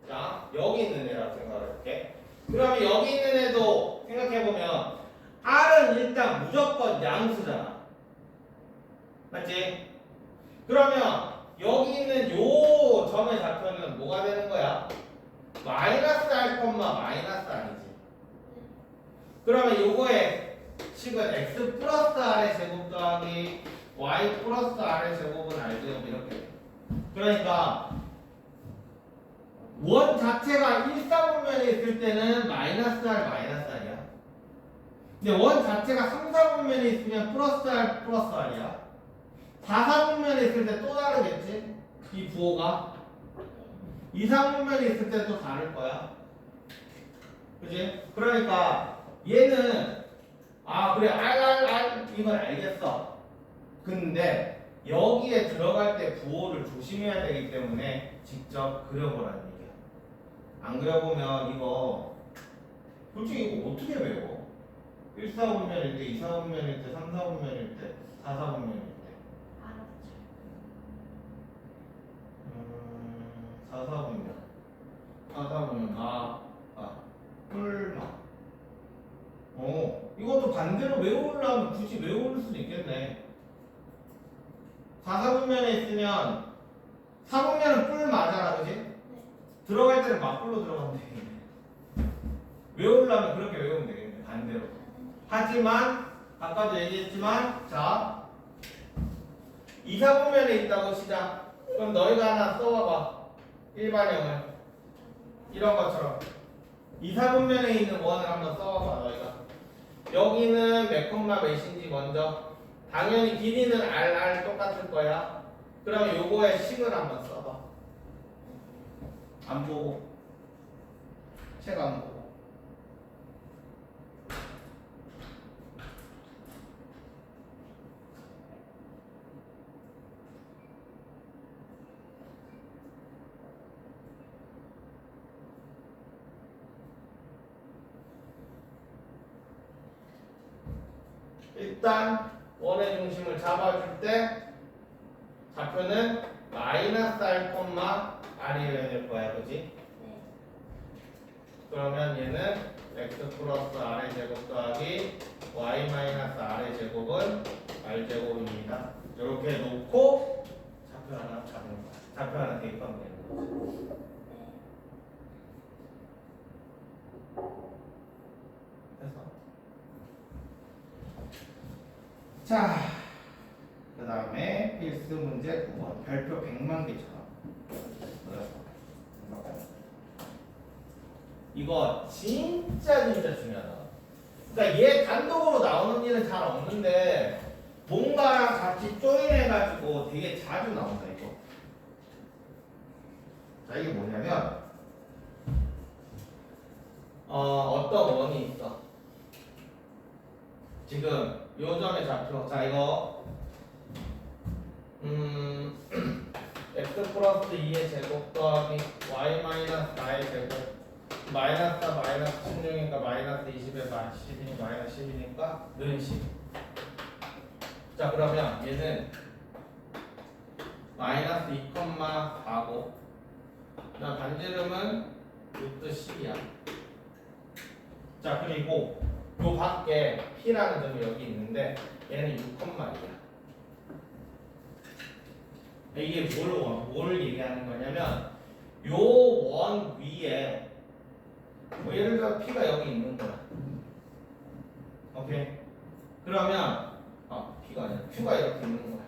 S1: 자, 여기 있는 애라고 생각을 해볼게. 그러면 여기 있는 애도 생각해보면 R은 일단 무조건 양수잖아. 맞지? 그러면 여기 있는 요 점의 좌표는 뭐가 되는 거야? 마이너스 R, 마이너스 R이지. 그러면 요거의 식은 X 플러스 R의 제곱 더하기 Y 플러스 R의 제곱은 R제곱 이렇게 돼. 그러니까 원 자체가 일사분면에 있을 때는 마이너스 R, 마이너스 R이야. 근데 원 자체가 3사분면에 있으면 플러스 R, 플러스 R이야. 4사분면에 있을 때 또 다르겠지? 이 부호가 2사분면에 있을 때 또 다를 거야. 그지? 그러니까 얘는 그래 R 이건 알겠어. 근데 여기에 들어갈 때 부호를 조심해야 되기 때문에 직접 그려보라는 얘기야. 안 그려보면 이거 솔직히 이거 어떻게 외워? 1사분면일 때, 2사분면일 때, 3사분면일 때, 4사분면일 때. 4사분면. 4사분면 뿔마. 이것도 반대로 외우려면 굳이 외울 수도 있겠네. 4사분면에 있으면 4분면은 뿔마잖아, 그지? 들어갈 때는 맞불로 들어가면 되겠네. 외우려면 그렇게 외우면 되겠네, 반대로. 하지만 아까도 얘기했지만 자 2사분면에 있다고 시작. 그럼 너희가 하나 써봐봐. 일반형을 이런 것처럼 2사분면에 있는 원을 한번 써봐봐. 너희가 여기는 몇 콤마 몇인지 먼저 당연히 길이는 R 똑같을 거야. 그럼 요거의 식을 한번 써봐. 안 보고 책 안 보고 일단 원의 중심을 잡아줄 때 좌표는 마이너스 R 콤마 R이어야 될 거야, 그지?
S2: 네.
S1: 그러면 얘는 x 플러스 R의 제곱 더하기 y 마이너스 R의 제곱은 R 제곱입니다. 이렇게 놓고 좌표 하나 잡는 거야. 좌표 하나 대입하면 되는 거지. 해서 자, 그 다음에 필수 문제 9번 별표 100만 개처럼 이거 진짜 중요하다. 그러니까 얘 단독으로 나오는 일은 잘 없는데 뭔가랑 같이 조인해가지고 되게 자주 나온다 이거. 자, 이게 뭐냐면 어떤 원이 있어. 지금 요 점의 좌표. 자, 이거 x 플러스 2의 제곱 더하기 y 마이너스 4의 제곱 마이너스 4 마이너스 16이니까 마이너스 20에 마이너스 10이니 마이너스 10이니까 는 10. 자, 그러면 얘는 마이너스 2,4고 그다음 반지름은 루트 10이야. 자, 그리고 요 밖에 P라는 점이 여기 있는데 얘는 6,2야. 이게 뭘 얘기하는 거냐면 요 원 위에 뭐 예를 들어 P가 여기 있는 거야. 오케이. 그러면 P가 아니라 Q가 이렇게 있는 거야.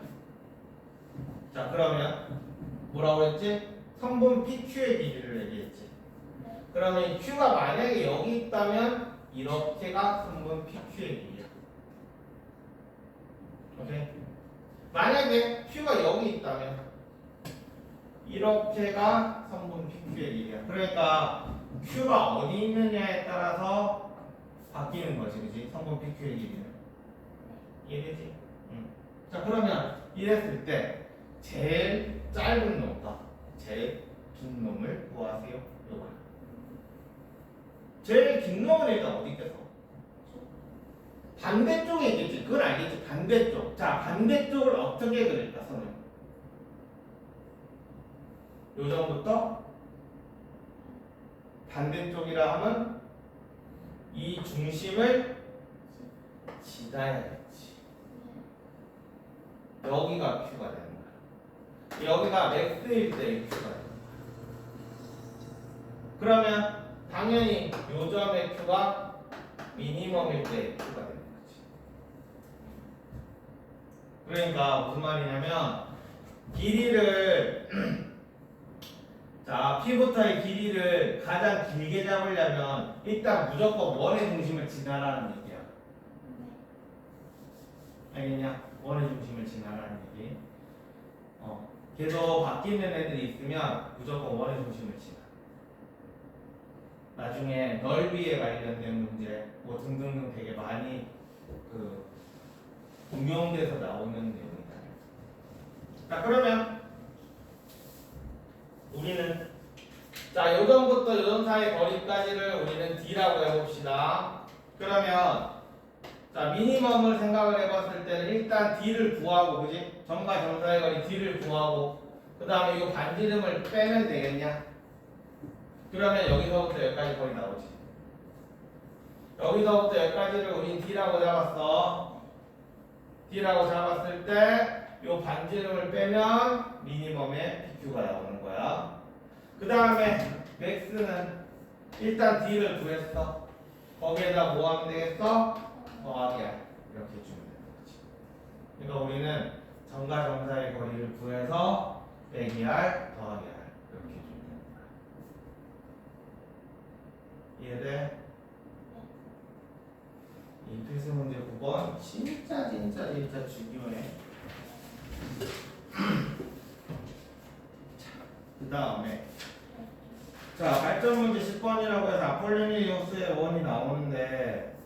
S1: 자, 그러면 뭐라고 했지? 선분 PQ의 길이를 얘기했지. 그러면 이 Q가 만약에 여기 있다면 이렇게가 선분 PQ의 길이야. 오케이. 만약에 Q가 여기 있다면 이렇게가 선분 PQ의 길이야. 그러니까 Q가 어디 있느냐에 따라서 바뀌는 거지, 그지? 선분 PQ의 길이는. 이해되지? 응. 자, 그러면 이랬을 때 제일 짧은 놈과 제일 긴 놈을 구하세요. 요거. 제일 긴 놈은 일단 어디 있겠어? 반대쪽에 있겠지. 그건 알겠지. 반대쪽. 자, 반대쪽을 어떻게 그릴까, 선을? 요 점부터 반대쪽이라 하면 이 중심을 지나야겠지. 여기가 Q가 되는 거야. 여기가 맥스일 때 Q가 되는 거야. 그러면 당연히 요 점의 Q가 미니멈일 때 Q가 되는 거지. 그러니까 무슨 말이냐면 길이를 자, P부터의 길이를 가장 길게 잡으려면 일단 무조건 원의 중심을 지나라는 얘기야. 알겠냐? 원의 중심을 지나라는 얘기. 계속 바뀌는 애들이 있으면 무조건 원의 중심을 지나. 나중에 넓이에 관련된 문제 뭐 등등등 되게 많이 응용돼서 나오는 내용이다. 자, 그러면 우리는 자, 요점부터 요점 사이 거리까지를 우리는 D라고 해봅시다. 그러면 자, 미니멈을 생각을 해봤을 때는 일단 D를 구하고, 그지? 점과 점 사이 거리 D를 구하고, 그 다음에 이 반지름을 빼면 되겠냐? 그러면 여기서부터 여기까지 거리 나오지. 여기서부터 여기까지를 우린 D라고 잡았어. D라고 잡았을 때 이 반지름을 빼면 미니멈의 PQ가 나오는 거야. 그 다음에 맥스는 일단 D를 구했어. 거기에다 뭐 하면 되겠어? 더하기 R 이렇게 주면 되는 거지. 그러니까 우리는 점과 점 사이의 거리를 구해서 빼기 R 더하기 R 이렇게 주면 되는 거야. 이해돼? 이 필수 문제 9번 진짜 중요해. 그 다음에 자, 발전 문제 10번이라고 해서 아폴로니우스의 원이 나오는데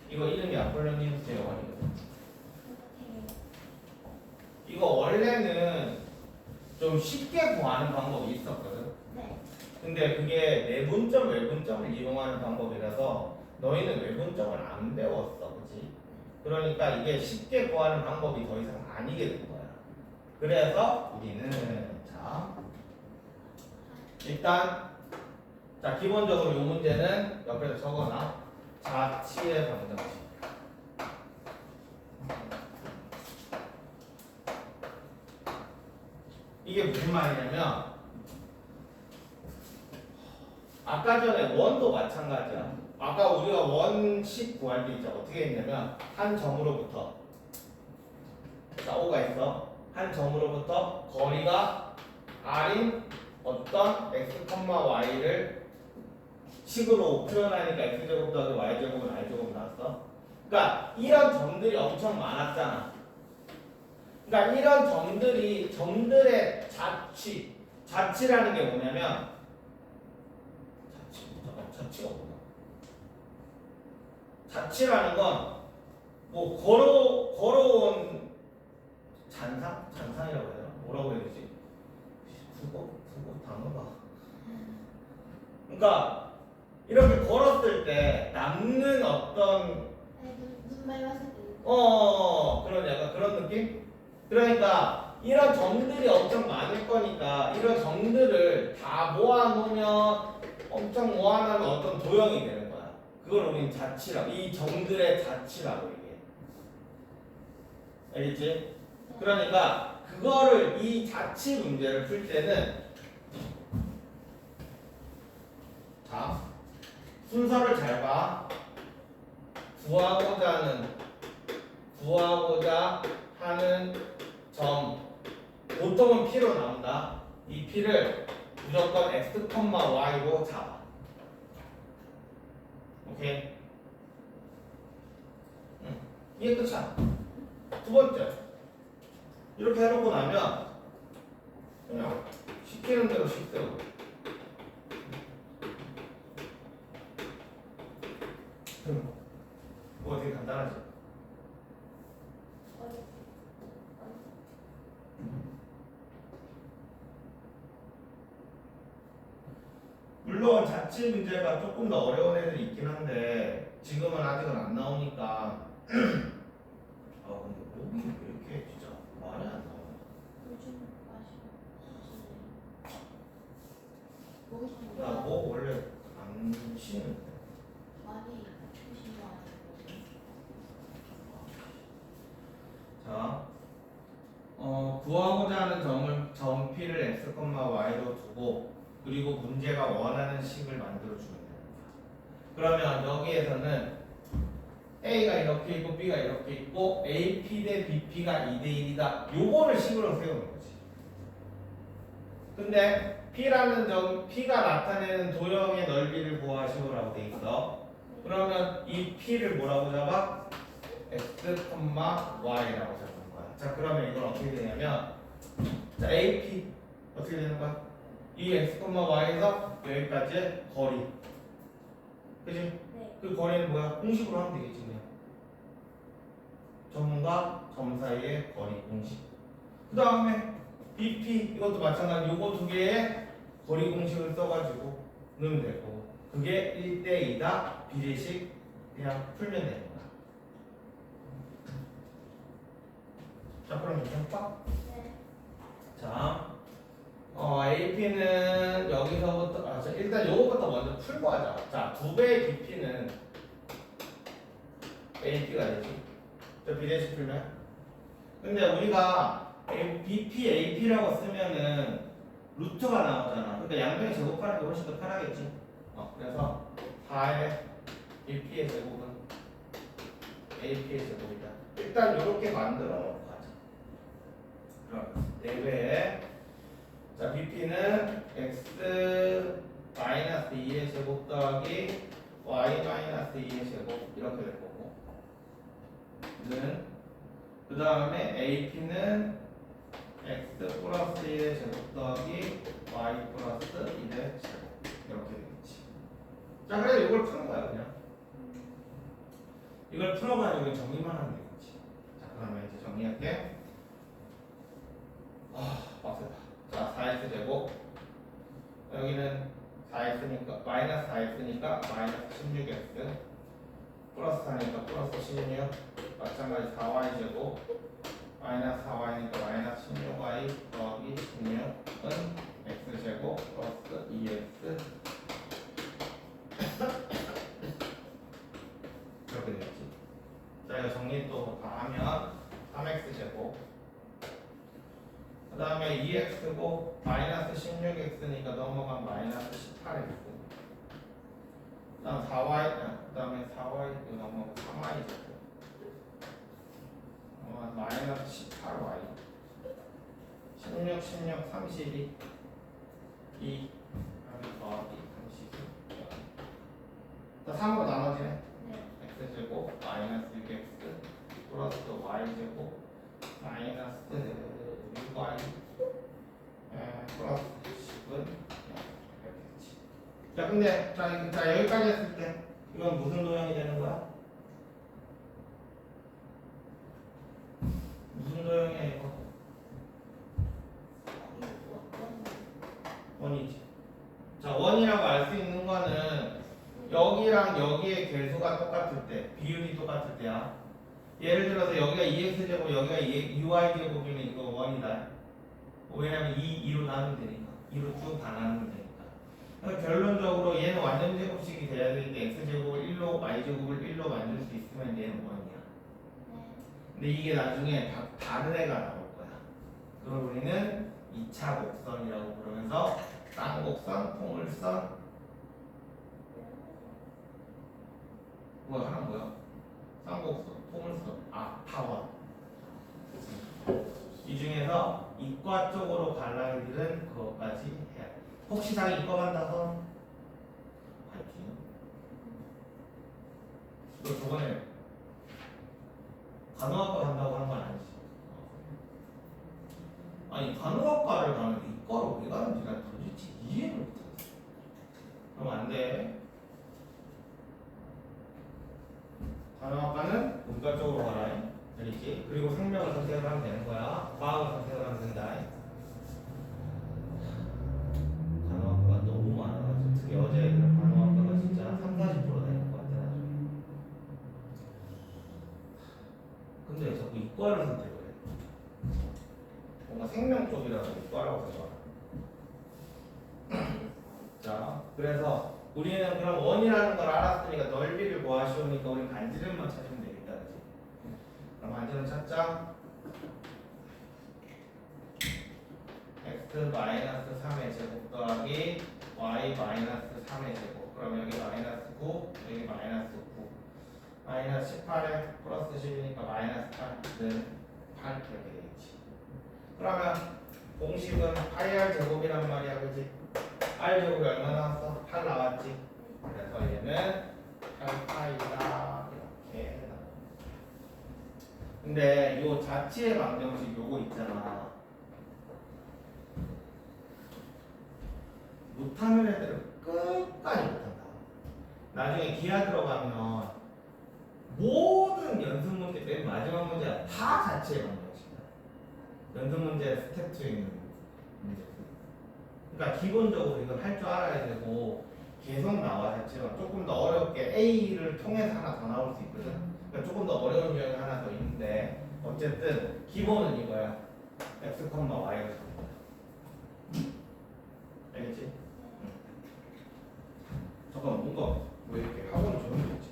S1: 이거 이름이 아폴로니우스의 원이거든. 이거 원래는 좀 쉽게 구하는 방법이 있었거든. 근데 그게 내분점, 외분점을 이용하는 방법이라서 너희는 외분점을 안 배웠어, 그렇지? 그러니까 이게 쉽게 구하는 방법이 더 이상 아니게 된 거야. 그래서 우리는 자 일단 자 기본적으로 이 문제는 옆에서 적어놔. 자치의 방정식. 이게 무슨 말이냐면 아까 전에 원도 마찬가지야. 아까 우리가 원식 구할 때 있죠. 어떻게 했냐면 한 점으로부터 자 O가 있어. 한 점으로부터 거리가 R인 어떤 x, y를 식으로 표현하니까 x제곱 더하기 y제곱은 r제곱 나왔어. 그러니까 이런 점들이 엄청 많았잖아. 그러니까 이런 점들의 자치라는 게 뭐냐면 자치가 뭐야? 자치라는 건 뭐 걸어온 잔상이라고 해야 되나? 뭐라고 해야 되지? 그거 단어가. 그러니까 이렇게 걸었을 때 남는 어떤
S2: 눈 맑았을 때.
S1: 그런 약간 그런 느낌? 그러니까 이런 점들이 엄청 많을 거니까 이런 점들을 다 모아놓으면 엄청 모아놓으면 어떤 도형이 되는 거야. 그걸 우리는 자치라고, 이 점들의 자치라고 얘기해. 알겠지? 그러니까 그거를 이 자치 문제를 풀 때는 자 순서를 잘 봐. 구하고자 하는 점 보통은 P로 나온다. 이 P를 무조건 x, y로 잡아. 오케이? 이게 끝이야. 두 번째 이렇게 해놓고 나면 그냥 시키는 대로 식대로 뭐 되게 간단하지? 물론 자치 문제가 조금 더 어려운 애들이 있긴 한데 지금은 아직은 안 나오니까 근데 목이 왜 이렇게 진짜 많이 안 나와?
S2: 요즘 마시고.
S1: 나 목 원래 안 쉬는데
S2: 많이 드신 거 아니에요?
S1: 자 구하고자 하는 점 P를 x, y로 두고 그리고 문제가 원하는 식을 만들어 주면 됩니다. 그러면 여기에서는 A가 이렇게 있고 B가 이렇게 있고 AP 대 BP가 2대 1이다. 요거를 식으로 세우는 거지. 근데 P라는 점, P가 나타내는 도형의 넓이를 구하시오라고 돼 있어. 그러면 이 P를 뭐라고 잡아? x, y라고 잡는 거야. 자, 그러면 이건 어떻게 되냐면 자, AP 어떻게 되는 거야? 이 x, y에서 여기까지의 거리. 그지?
S2: 네.
S1: 그 거리는 뭐야? 공식으로 하면 되겠지 그냥. 점과 점 사이의 거리 공식. 그 다음에 BP 이것도 마찬가지. 요거 두 개의 거리 공식을 써가지고 넣으면 될 거고. 그게 1대2다. 비례식 그냥 풀면 되는 거야. 자, 그럼 이렇게 해볼까?
S2: 네.
S1: 자, AP는 여기서부터 자, 일단 요거부터 먼저 풀고 하자. 자, 2배의 BP는 AP가 되지. 저 비례식 풀면. 근데 우리가 BP, AP라고 쓰면은 루트가 나오잖아. 근데 양변이 제곱하는 게 훨씬 더 편하겠지. 그래서 4의 BP의 제곱은 AP의 제곱이다. 일단 이렇게 만들어 놓고 가자. 그럼 4배에 자, BP는 x 마이너스 2의 제곱 더하기 y 마이너스 2의 제곱 이렇게 될 거고 그 다음에 AP는 x 플러스 1의 제곱 더하기 y 플러스 1의 제곱 이렇게 되겠지. 자, 그래서 이걸 푸는 거야 그냥. 이걸 풀어가지고 정리만 하면 되겠지. 자, 그러면 이제 정리할게. 빡세다. 자, 4x 제곱 여기는 4x니까 마이너스 4x니까 마이너스 16x 플러스 4니까 플러스 16 마찬가지 4y 제곱 마이너스 4y니까 마이너스 16y x제곱 그 다음에 2x고 마이너스 16x니까 넘어간 마이너스 18x 그 다음 4y 그 다음에 4y 넘어간 3y제곱 마이너스 18y 16, 16, 32 2 더하기 32 자 3으로 나눠지네
S2: 네.
S1: x제곱 마이너스 6x 플러스 y제곱 마이너스 6y 플러스 10은 이렇겠지. 자 근데 자 여기까지 했을 때 이건 무슨 도형이 되는 거야? 무슨 도형이야 이거? 원이지. 자 원이라고 알 수 있는 거는 여기랑 여기의 개수가 똑같을 때 비율이 똑같을 때야. 예를 들어서 여기가 2x제곱 여기가 2y제곱이면 이거 원이다. 왜냐면 2로 나누면 되니까 2로 쭉 다 나누면 되니까. 그러니까 결론적으로 얘는 완전 제곱식이 돼야 되는데 x제곱을 1로 y제곱을 1로 만들 수 있으면 얘는 원이야. 근데 이게 나중에 다른 애가 나올 거야. 그걸 우리는 2차 곡선이라고 부르면서 쌍곡선, 통일선 뭐야 하나 뭐야? 쌍곡선, 통일선, 타원 이 중에서 이과 쪽으로 갈 아이들은 그것까지 해야 돼. 혹시 다 이과만 따서 파이팅. 너 저번에 간호학과 간다고 한 건 아니지? 아니 간호학과를 가는데 이과로 왜 가는지 난 도대체 이해를 못하겠어. 그럼 안 돼. 간호학과는 문과 쪽으로 가라. 알겠지? 그리고 생명을 선택을 하면 되는 거야. 과학을 선택을 하면 된다. 간호학과가 너무 많아가지고 특히 여자애들은 간호학과가 진짜 3, 40% 되는 것 같아 나중에. 근데 자꾸 이과를 선택을 해. 뭔가 생명 쪽이라서 이과라고 생각해. 자, 그래서 우리는 그럼 원이라는 걸 알았으니까 넓이를 구하시오니까 우리 반지름만 찾으면 되겠다, 그치? 그럼 반지름 찾자. x 마이너스 3의 제곱 더하기 y 마이너스 3의 제곱. 그럼 여기 마이너스 9, 여기 마이너스 9. 마이너스 18에 플러스 10이니까 마이너스 8는 8 이렇게 되겠지. 그러면 공식은 파이 r 제곱이란 말이야, 그치? r 제곱이 얼마 나왔어? 8 나왔지? 그래서 얘는 8파이다 이렇게 나와. 근데 요 자취의 방정식 요거 있잖아. 못하는 애들은 끝까지 못한다. 나중에 기하 들어가면 모든 연습 문제 맨 마지막 문제가 다 자취의 방정식이야. 연습 문제 스텝 2에 있는 문제. 그러니까 기본적으로 이걸 할 줄 알아야 되고 계속 나와 자체가 조금 더 어렵게 A를 통해서 하나 더 나올 수 있거든. 그러니까 조금 더 어려운 유형이 하나 더 있는데 어쨌든 기본은 이거야. x, y가 됩니다. 알겠지? 응. 잠깐 뭔가 왜 이렇게 학원이 조용해졌지?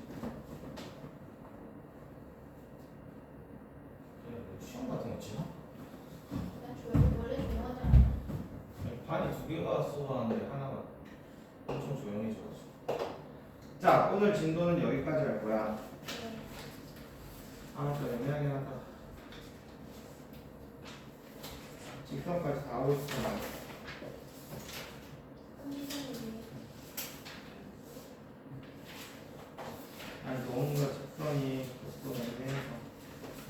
S1: 시험 같은 거 치나?
S2: 원래 조용하지 않아.
S1: 반이 두 개가 수업하는데 하나가 엄청 조용해져가지고. 자, 오늘 진도는 여기까지 할 거야. 아, 좀 애매하긴 하다. 직선까지 다 하고 있어. 아니, 뭔가 직선이 조금 애매해서.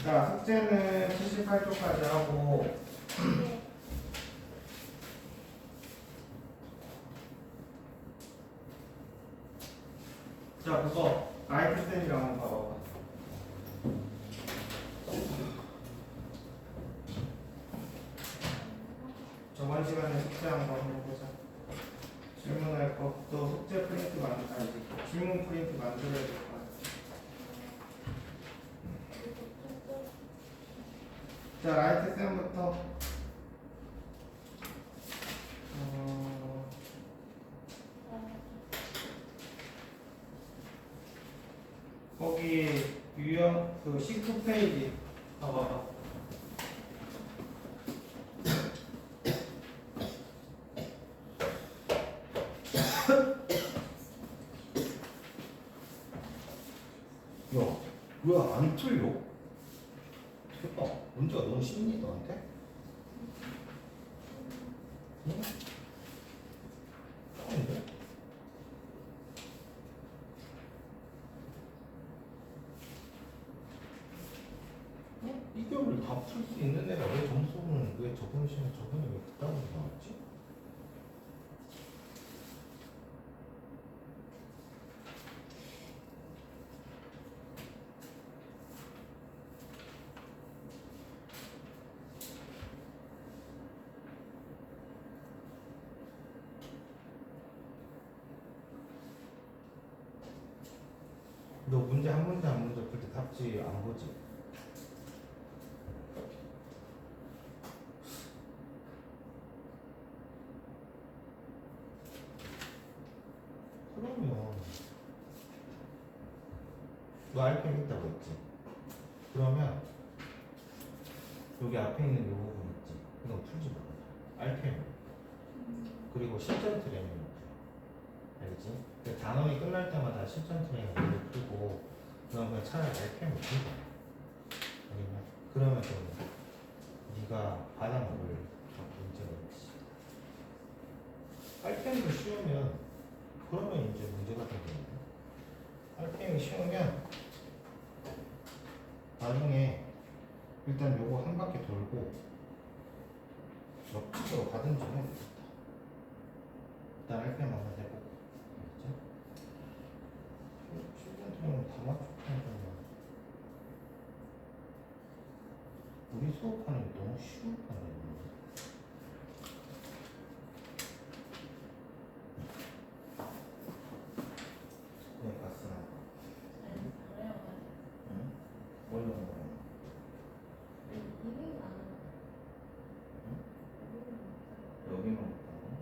S1: 자, 숙제는 78쪽까지 하고.
S2: 네.
S1: 자, 그거 라이트 쌤이랑 한번 봐봐봐. 저번 시간에 숙제한 거 한번 보자. 질문할 거, 또 숙제 프린트 만들어야지. 질문 프린트 만들어야 될 거야. 자, 라이트 쌤부터. 거기 유형 그 19페이지 봐봐봐. 왜 안 틀려? 대박. 문제가 너무 쉽니 너한테? 응? 짱인데? 응? 이거를 다 풀 수 있는 애가 왜 점수는 왜 저번 시간에 저번에 왜 그따구로 나왔지? 너 문제 한 문제 한 문제 풀 때 답지 안 보지? 그러면 너 알펜 있다고 했지? 그러면 여기 앞에 있는 요 부분 있지? 이거 풀지 마. 알펜 그리고 실전 트레이닝 알겠지? 그 단원이 끝날 때마다 실전 트레이닝을 풀고 그럼 그냥 차라리 알펜을 풀자. 아니면 그러면 좀 네가 받아먹을 문제가 있지. 알펜도 쉬우면 그러면 이제 문제가 생기는데 알펜이 쉬우면 나중에 일단 요거 한 바퀴 돌고 옆쪽으로 가든지 해야 되겠다. 일단 알펜 한번 해보고 알겠지? 실전트는 다 맞추면 우리 수업하는 게 너무 쉬울 거네. 네, 봤어. 응? 뭘 넣은 거야? 여기만 있다고?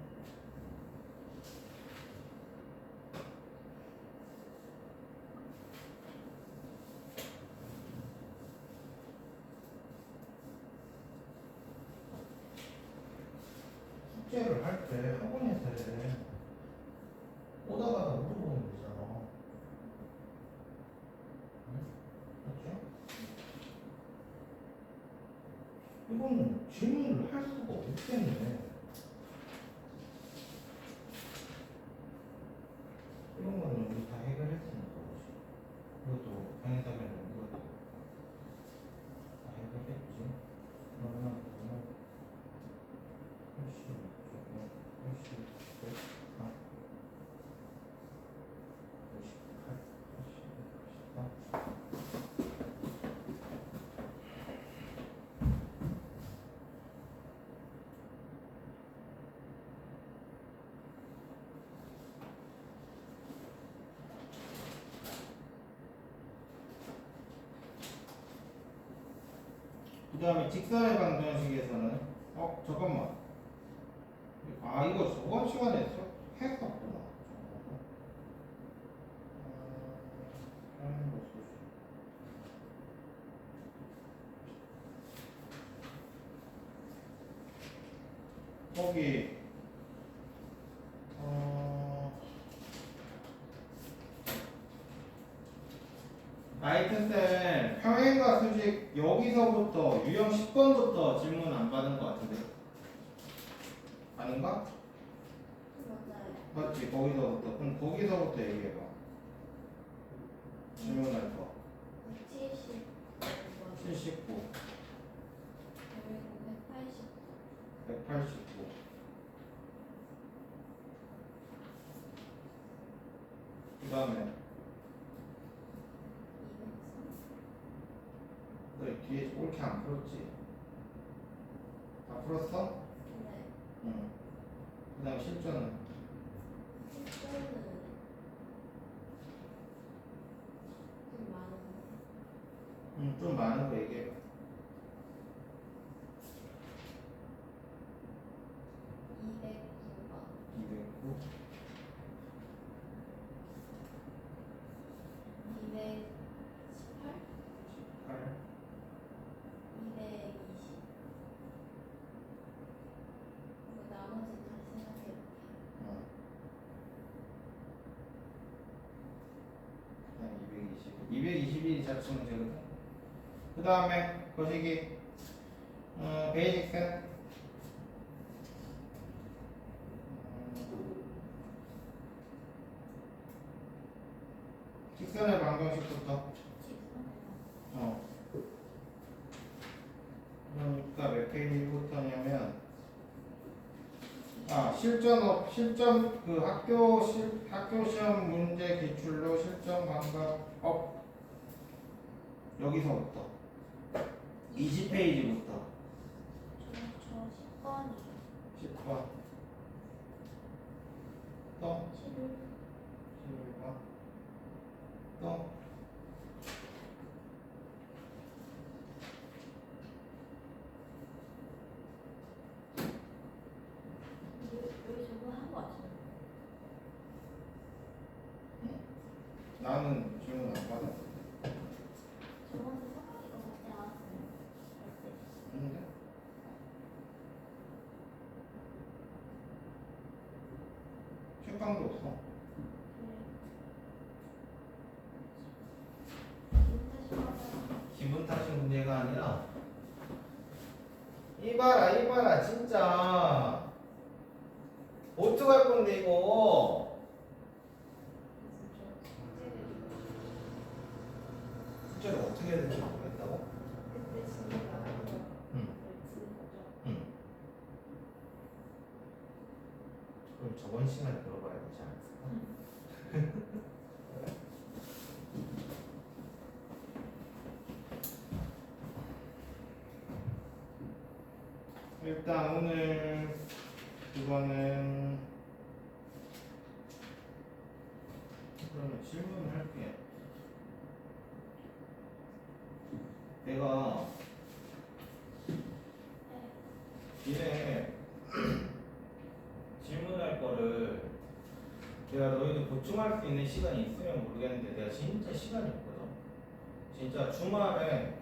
S1: 숙제를 할 때 학원에서 해. 오다가다 물어보면 되잖아. 응? 맞죠? 이거는 질문을 할 수가 없겠네. 이런 거는 우리 다 해결했으니까. 이것도 변해서면 이것도 다 해결했지. 그러면 80, 108, 84. 그 다음에 직선의 방정식에서는 잠깐만 이거 저번 시간에 했었구나. 거기 나이트쌤 평행과 수직 여기서부터 유형 10번부터 질문 안 받은 것 같은데 아닌가? 맞지 거기서부터 그럼 거기서부터 얘기해봐. 질문할 거 79 189 그 다음에 너 뒤에 옳게 안 풀었지? 다 풀었어? 응. 그 다음에 실전은 좀 많은 거 얘기해봐. 209 18 221 자체 문제거든. 그 다음에 거시기 베이직스 직선의 방정식부터. 그러니까 몇 페이지부터냐면 실전 그 학교 시험 문제 기출로 실전 방법 여기서부터 20페이지부터
S2: 저 10번이에요.
S1: 10번 또
S2: 11.
S1: 11번 또
S2: 여기 저거 한 거 같아요.
S1: 나는 질문 안 받아.
S2: 저번에 성학이가 같이 나왔어요.
S1: 근데 책방도 없어. 기분 탓인 문제가 아니라 이봐라 진짜 어떡할 건데 이거. 숙제를 어떻게 해야 될지 모르겠다고? 응. 그럼 저번 시간에 들어봐야 되지 않았을까? 일단 오늘 그거는 그러면 질문을 할게. 내가 이래 질문할 거를 내가 너희들 보충할 수 있는 시간이 있으면 모르겠는데 내가 진짜 시간이 없거든. 진짜 주말에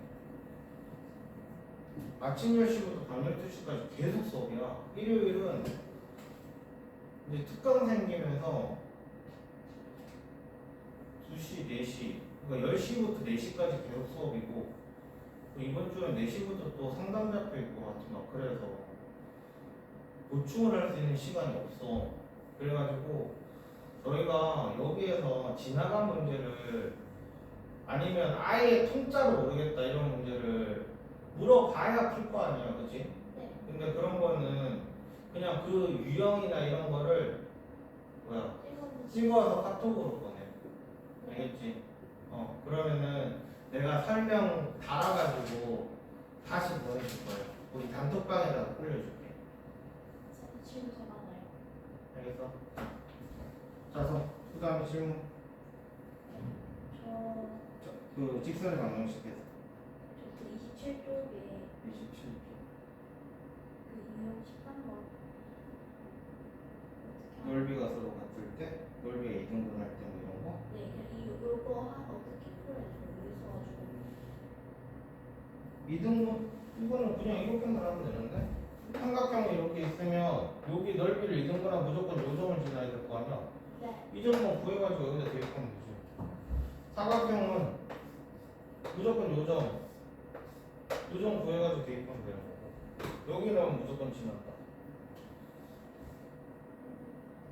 S1: 아침 10시부터 밤 12시까지 계속 수업이야. 일요일은 이제 특강 생기면서 2시, 4시, 그러니까 10시부터 4시까지 계속 수업이고 또 이번 주는 4시부터 또 상담 잡혀 있고 같은 막 그래서 보충을 할 수 있는 시간이 없어. 그래가지고 너희가 여기에서 지나간 문제를 아니면 아예 통짜로 모르겠다 이런 문제를 물어봐야 풀 거 아니야, 그치?
S2: 네.
S1: 근데 그런 거는 그냥 그 유형이나 이런 거를 찍어서 카톡으로 보내. 알겠지? 그러면은 내가 설명 달아가지고 다시 보내줄 거야. 우리 단톡방에다가 올려줄게.
S2: 지금 제가 나요.
S1: 알겠어? 자서 그 다음에 질문. 그 직선의 방정식에서
S2: 저 27쪽에
S1: 27쪽
S2: 그 유형 13번
S1: 넓이가 서로 같을 때 넓이가 이등분할 때 뭐 이런 거.
S2: 네, 요거 어떻게 풀어야 돼요? 여기 써가지고
S1: 이등분 이거는 그냥 이렇게만 하면 되는데 삼각형이 이렇게 있으면 여기 넓이를 이등분하면 무조건 요점을 지나야 될 거 아니야.
S2: 네.
S1: 이 점만 구해가지고 여기다 대입하면 되지. 사각형은 무조건 요점 구해가지고 대입하면 되는 거고 여기는 무조건 지났다.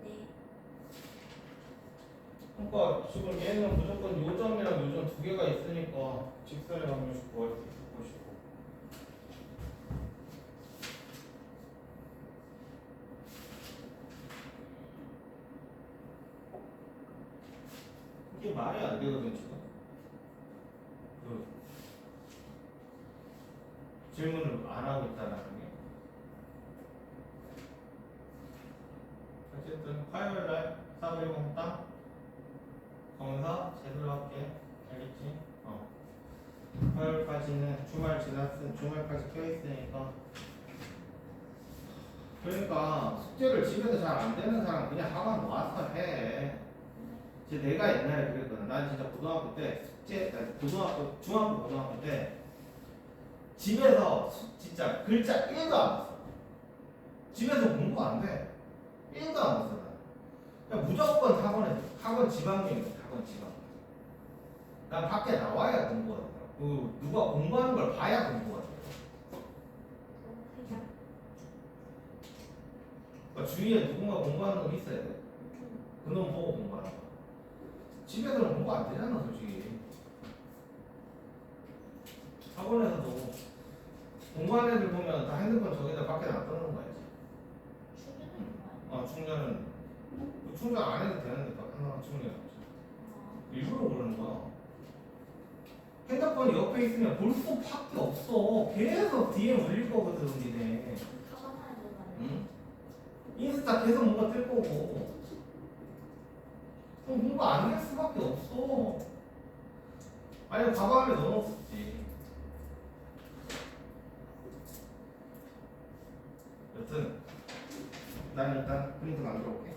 S2: 네.
S1: 그러니까 지금 얘는 무조건 요점이랑 요점 두 개가 있으니까 직선의 방정식 구할 수 있을 것이고 이게 말이 안 되거든 지금. 그 질문을 안 하고 있다는 게. 어쨌든 화요일날 410 땅 검사 제대로 할게. 알겠지? 화요일까지는 주말까지 껴있으니까. 그러니까 숙제를 집에서 잘 안 되는 사람 그냥 학원 와서 해. 내가 옛날에 그랬거든. 난 진짜 고등학교 때 중학교 고등학교 때 집에서 진짜 글자 1도 안 봤어. 집에서 공부 안 돼. 1도 안 봤어. 그냥 무조건 학원 지방경이었어. 학원 지방. 난 밖에 나와야 공부가 돼요. 그 누가 공부하는 걸 봐야 공부가 돼요. 그러니까 주위에 누군가 공부하는 놈이 있어야 돼. 그놈 보고 공부하는 거야. 집에서는 공부 안 되잖아, 솔직히. 학원에서도 공부하는 애들 보면 다 핸드폰 저기다 밖에 놔두는 거야지. 충전은 충전 안 해도 되는데 하나 충전이 없지. 일부러 그러는 거야. 핸드폰이 옆에 있으면 볼 수밖에 없어. 계속 DM 올릴 거거든, 니네. 응? 인스타 계속 뭔가 뜰 거고. 그럼 공부 안 할 수밖에 없어. 아니면 가방에 넣어놓었지. 여튼 난 일단 프린트 만들어 볼게.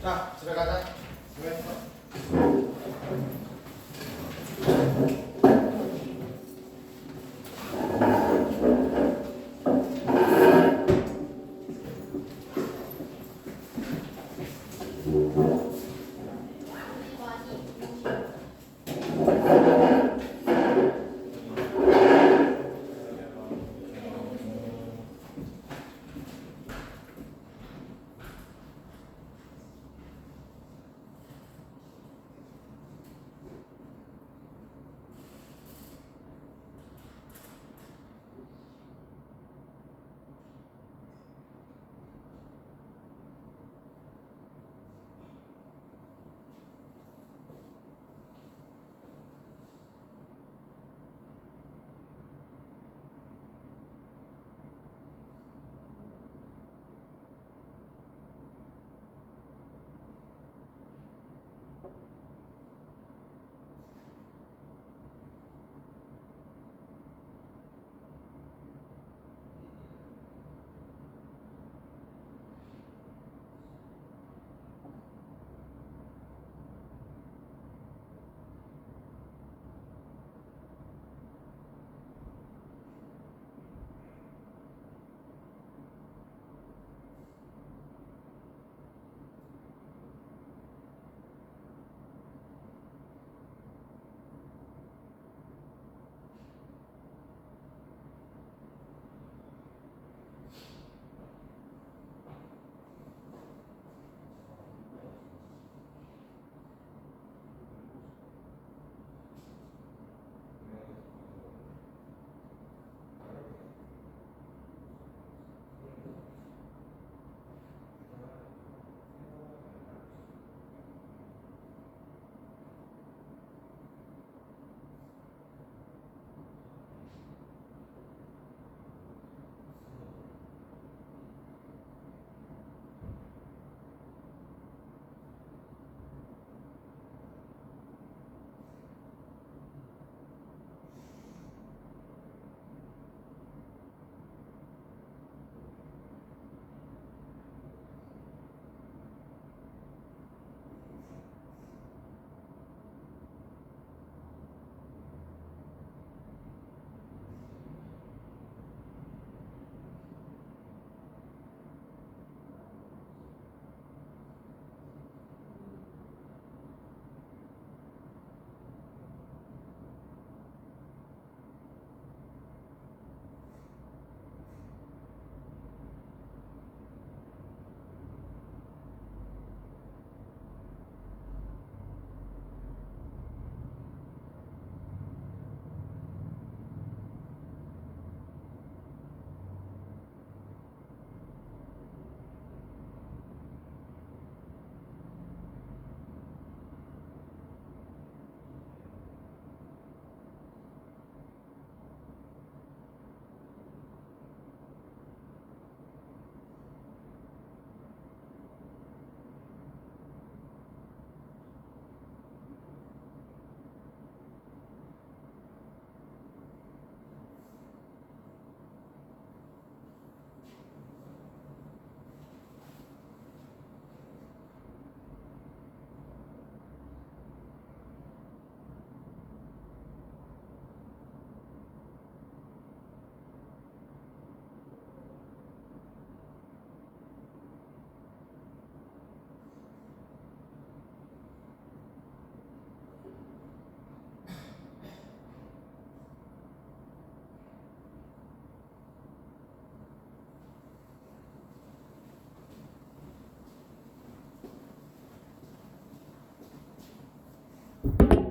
S1: 자, 집에 가자. 수고했어.